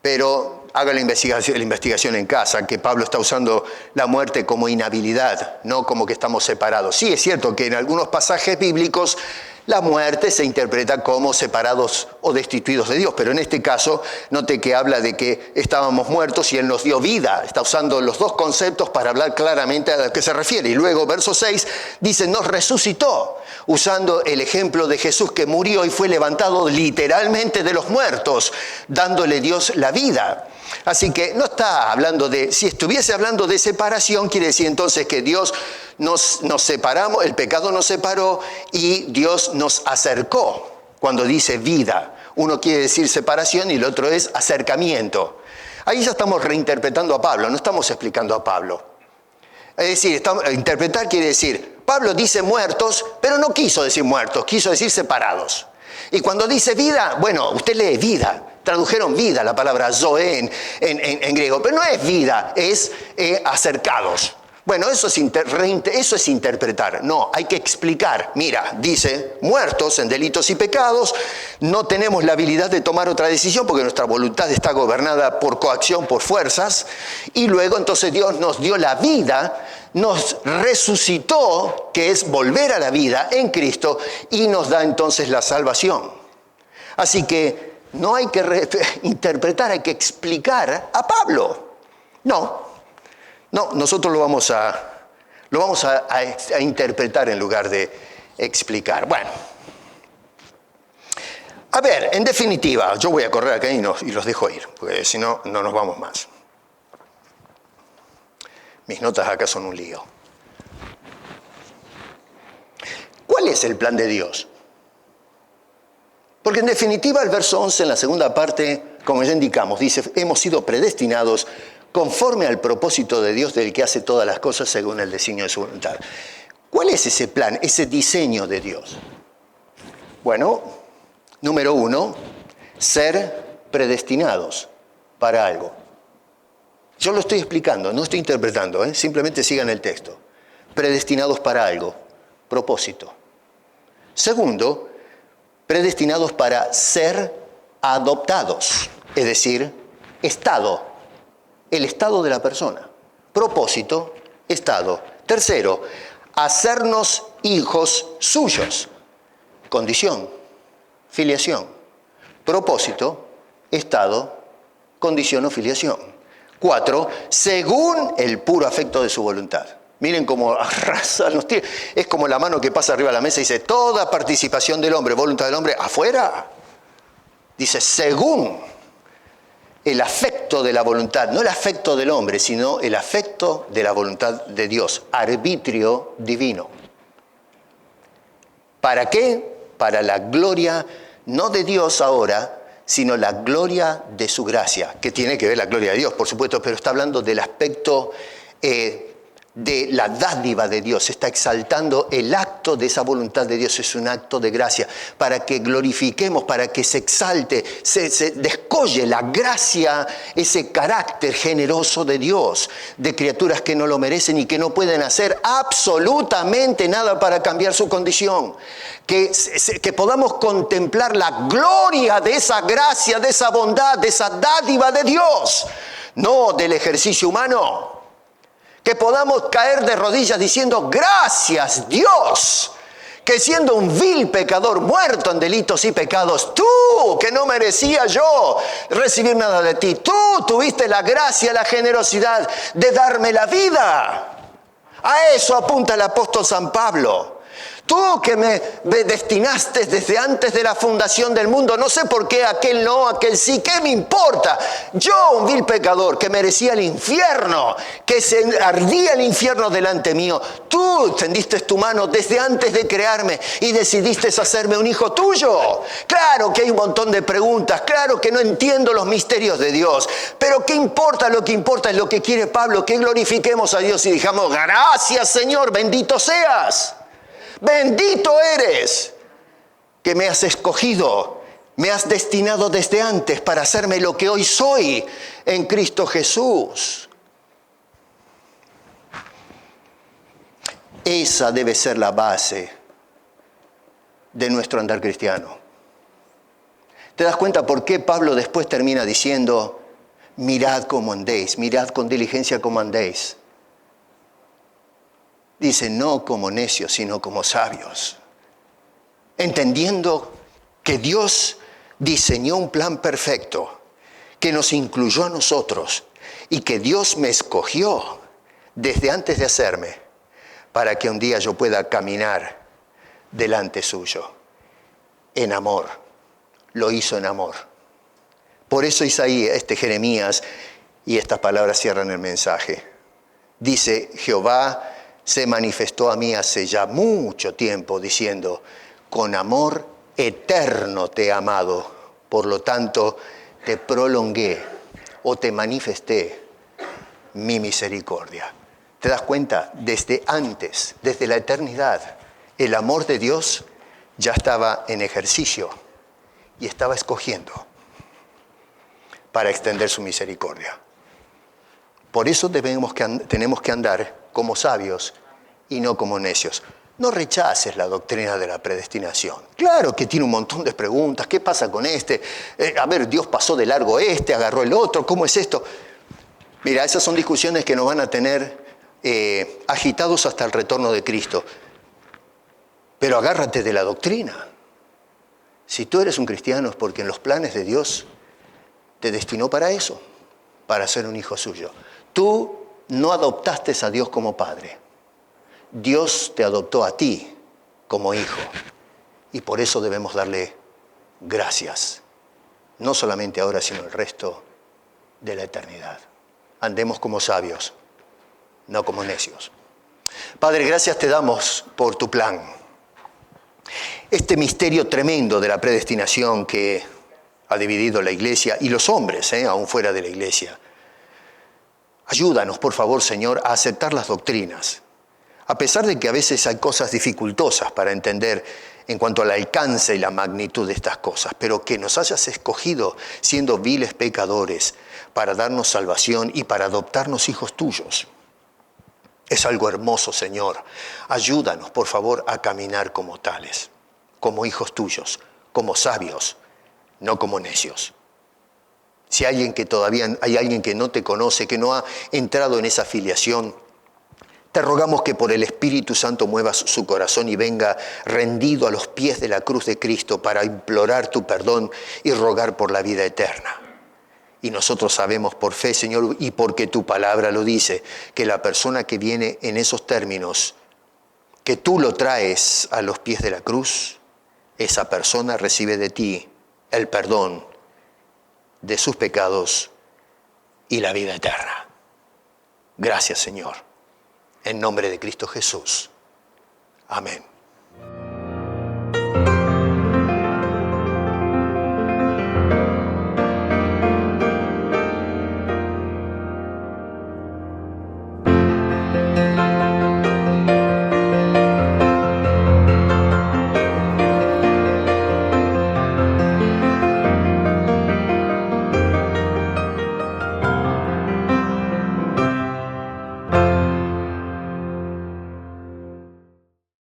pero haga la investigación en casa, que Pablo está usando la muerte como inhabilidad, no como que estamos separados. Sí, es cierto que en algunos pasajes bíblicos la muerte se interpreta como separados o destituidos de Dios, pero en este caso, note que habla de que estábamos muertos y Él nos dio vida. Está usando los dos conceptos para hablar claramente a lo que se refiere. Y luego, verso 6, dice, nos resucitó, usando el ejemplo de Jesús que murió y fue levantado literalmente de los muertos, dándole Dios la vida. Así que no está hablando si estuviese hablando de separación, quiere decir entonces que Dios nos separamos, el pecado nos separó y Dios nos acercó. Cuando dice vida, uno quiere decir separación y el otro es acercamiento. Ahí ya estamos reinterpretando a Pablo, no estamos explicando a Pablo. Es decir, interpretar quiere decir Pablo dice muertos, pero no quiso decir muertos, quiso decir separados. Y cuando dice vida, bueno, usted lee vida, tradujeron vida, la palabra zoe en griego, pero no es vida, es acercados. Bueno, eso es interpretar. No, hay que explicar. Mira, dice, muertos en delitos y pecados, no tenemos la habilidad de tomar otra decisión porque nuestra voluntad está gobernada por coacción, por fuerzas. Y luego entonces Dios nos dio la vida, nos resucitó, que es volver a la vida en Cristo, y nos da entonces la salvación. Así que no hay que interpretar, hay que explicar a Pablo. No, nosotros lo vamos a interpretar en lugar de explicar. Bueno, a ver, en definitiva, yo voy a correr acá y los dejo ir, porque si no, no nos vamos más. Mis notas acá son un lío. ¿Cuál es el plan de Dios? Porque en definitiva el verso 11 en la segunda parte, como ya indicamos, dice, hemos sido predestinados conforme al propósito de Dios del que hace todas las cosas según el designio de su voluntad. ¿Cuál es ese plan, ese diseño de Dios? Bueno, número 1, ser predestinados para algo. Yo lo estoy explicando, no estoy interpretando, simplemente sigan el texto. Predestinados para algo, propósito. Segundo, predestinados para ser adoptados, es decir, estado. El estado de la persona. Propósito, estado. Tercero, hacernos hijos suyos. Condición, filiación. Propósito, estado, condición o filiación. 4, según el puro afecto de su voluntad. Miren cómo arrasa los tiros. Es como la mano que pasa arriba de la mesa y dice, toda participación del hombre, voluntad del hombre, afuera. Dice, según el afecto de la voluntad, no el afecto del hombre, sino el afecto de la voluntad de Dios, arbitrio divino. ¿Para qué? Para la gloria, no de Dios ahora, sino la gloria de su gracia, que tiene que ver la gloria de Dios, por supuesto, pero está hablando del aspecto de la dádiva de Dios, está exaltando el acto de esa voluntad de Dios, es un acto de gracia, para que glorifiquemos, para que se exalte, se descolle la gracia, ese carácter generoso de Dios, de criaturas que no lo merecen y que no pueden hacer absolutamente nada para cambiar su condición. Que podamos contemplar la gloria de esa gracia, de esa bondad, de esa dádiva de Dios, no del ejercicio humano. Que podamos caer de rodillas diciendo, gracias Dios, que siendo un vil pecador muerto en delitos y pecados, tú, que no merecía yo recibir nada de ti, tú tuviste la gracia, la generosidad de darme la vida. A eso apunta el apóstol San Pablo. Tú que me destinaste desde antes de la fundación del mundo, no sé por qué aquel no, aquel sí, ¿qué me importa? Yo, un vil pecador que merecía el infierno, que se ardía el infierno delante mío, tú tendiste tu mano desde antes de crearme y decidiste hacerme un hijo tuyo. Claro que hay un montón de preguntas, claro que no entiendo los misterios de Dios, pero ¿qué importa? Lo que importa es lo que quiere Pablo, que glorifiquemos a Dios y digamos, gracias Señor, bendito seas. Bendito eres, que me has escogido, me has destinado desde antes para hacerme lo que hoy soy en Cristo Jesús. Esa debe ser la base de nuestro andar cristiano. ¿Te das cuenta por qué Pablo después termina diciendo, mirad cómo andéis, mirad con diligencia cómo andéis? Dice, no como necios, sino como sabios. Entendiendo que Dios diseñó un plan perfecto, que nos incluyó a nosotros y que Dios me escogió desde antes de hacerme para que un día yo pueda caminar delante suyo. En amor. Lo hizo en amor. Por eso Isaías, Jeremías y estas palabras cierran el mensaje. Dice, Jehová se manifestó a mí hace ya mucho tiempo diciendo, con amor eterno te he amado, por lo tanto te prolongué o te manifesté mi misericordia. ¿Te das cuenta? Desde antes, desde la eternidad, el amor de Dios ya estaba en ejercicio y estaba escogiendo para extender su misericordia. Por eso tenemos que andar como sabios y no como necios. No rechaces la doctrina de la predestinación. Claro que tiene un montón de preguntas. ¿Qué pasa con este? A ver, Dios pasó de largo este, agarró el otro. ¿Cómo es esto? Mira, esas son discusiones que nos van a tener agitados hasta el retorno de Cristo. Pero agárrate de la doctrina. Si tú eres un cristiano es porque en los planes de Dios te destinó para eso, para ser un hijo suyo. Tú no adoptaste a Dios como padre. Dios te adoptó a ti como hijo. Y por eso debemos darle gracias. No solamente ahora, sino el resto de la eternidad. Andemos como sabios, no como necios. Padre, gracias te damos por tu plan. Este misterio tremendo de la predestinación que ha dividido la iglesia y los hombres, aún fuera de la iglesia. Ayúdanos, por favor, Señor, a aceptar las doctrinas. A pesar de que a veces hay cosas dificultosas para entender en cuanto al alcance y la magnitud de estas cosas, pero que nos hayas escogido siendo viles pecadores para darnos salvación y para adoptarnos hijos tuyos. Es algo hermoso, Señor. Ayúdanos, por favor, a caminar como tales, como hijos tuyos, como sabios, no como necios. Si hay alguien que no te conoce, que no ha entrado en esa filiación, te rogamos que por el Espíritu Santo muevas su corazón y venga rendido a los pies de la cruz de Cristo para implorar tu perdón y rogar por la vida eterna. Y nosotros sabemos por fe, Señor, y porque tu palabra lo dice, que la persona que viene en esos términos, que tú lo traes a los pies de la cruz, esa persona recibe de ti el perdón de sus pecados y la vida eterna. Gracias, Señor. En nombre de Cristo Jesús. Amén.